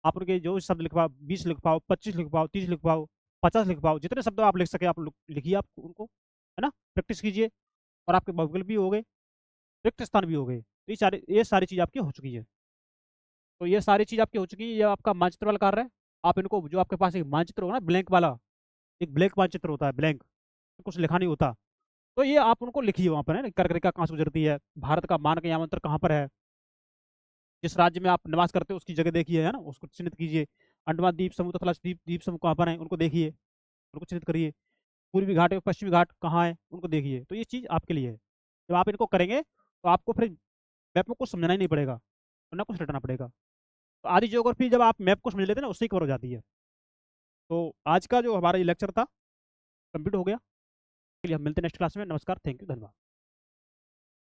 आप उनके जो शब्द लिख पाओ, 20 लिख पाओ, 25 लिख पाओ, 30 लिख पाओ, 50 लिख पाओ, जितने शब्द आप लिख सके आप लिखिए, आप उनको, है ना, प्रैक्टिस कीजिए। और आपके बहुविकल्प भी हो गए, रिक्त स्थान भी हो गए, तो ये सारी चीज़ आपकी हो चुकी है। तो ये सारी चीज़ आपकी हो चुकी है। ये आपका मानचित्र वाला कार्य है। आप इनको, जो आपके पास एक मानचित्र होगा ना ब्लैंक वाला, एक ब्लैंक मानचित्र होता है, ब्लैंक, कुछ लिखा नहीं होता, तो ये आप उनको लिखिए वहाँ पर, है ना। कर्क रेखा कहाँ से गुजरती है, भारत का मानक यामांतर कहाँ पर है, जिस राज्य में आप निवास करते हो उसकी जगह देखिए, है ना, उसको चिन्हित कीजिए। अंडमान द्वीप समूह तथा द्वीप द्वीप समूह कहाँ पर है उनको देखिए, उनको चिन्हित करिए। पूर्वी घाट और पश्चिमी घाट कहाँ है उनको देखिए। तो ये चीज़ आपके लिए है। जब आप इनको करेंगे तो आपको फिर मैप में कुछ समझना ही नहीं पड़ेगा, वरना कुछ रटना पड़ेगा। तो आधी ज्योग्राफी जब आप मैप को समझ लेते हैं ना, उससे ही कवर हो जाती है। तो आज का जो हमारा ये लेक्चर था, कंप्लीट हो गया। चलिए हम मिलते हैं नेक्स्ट क्लास में। नमस्कार, थैंक यू, धन्यवाद।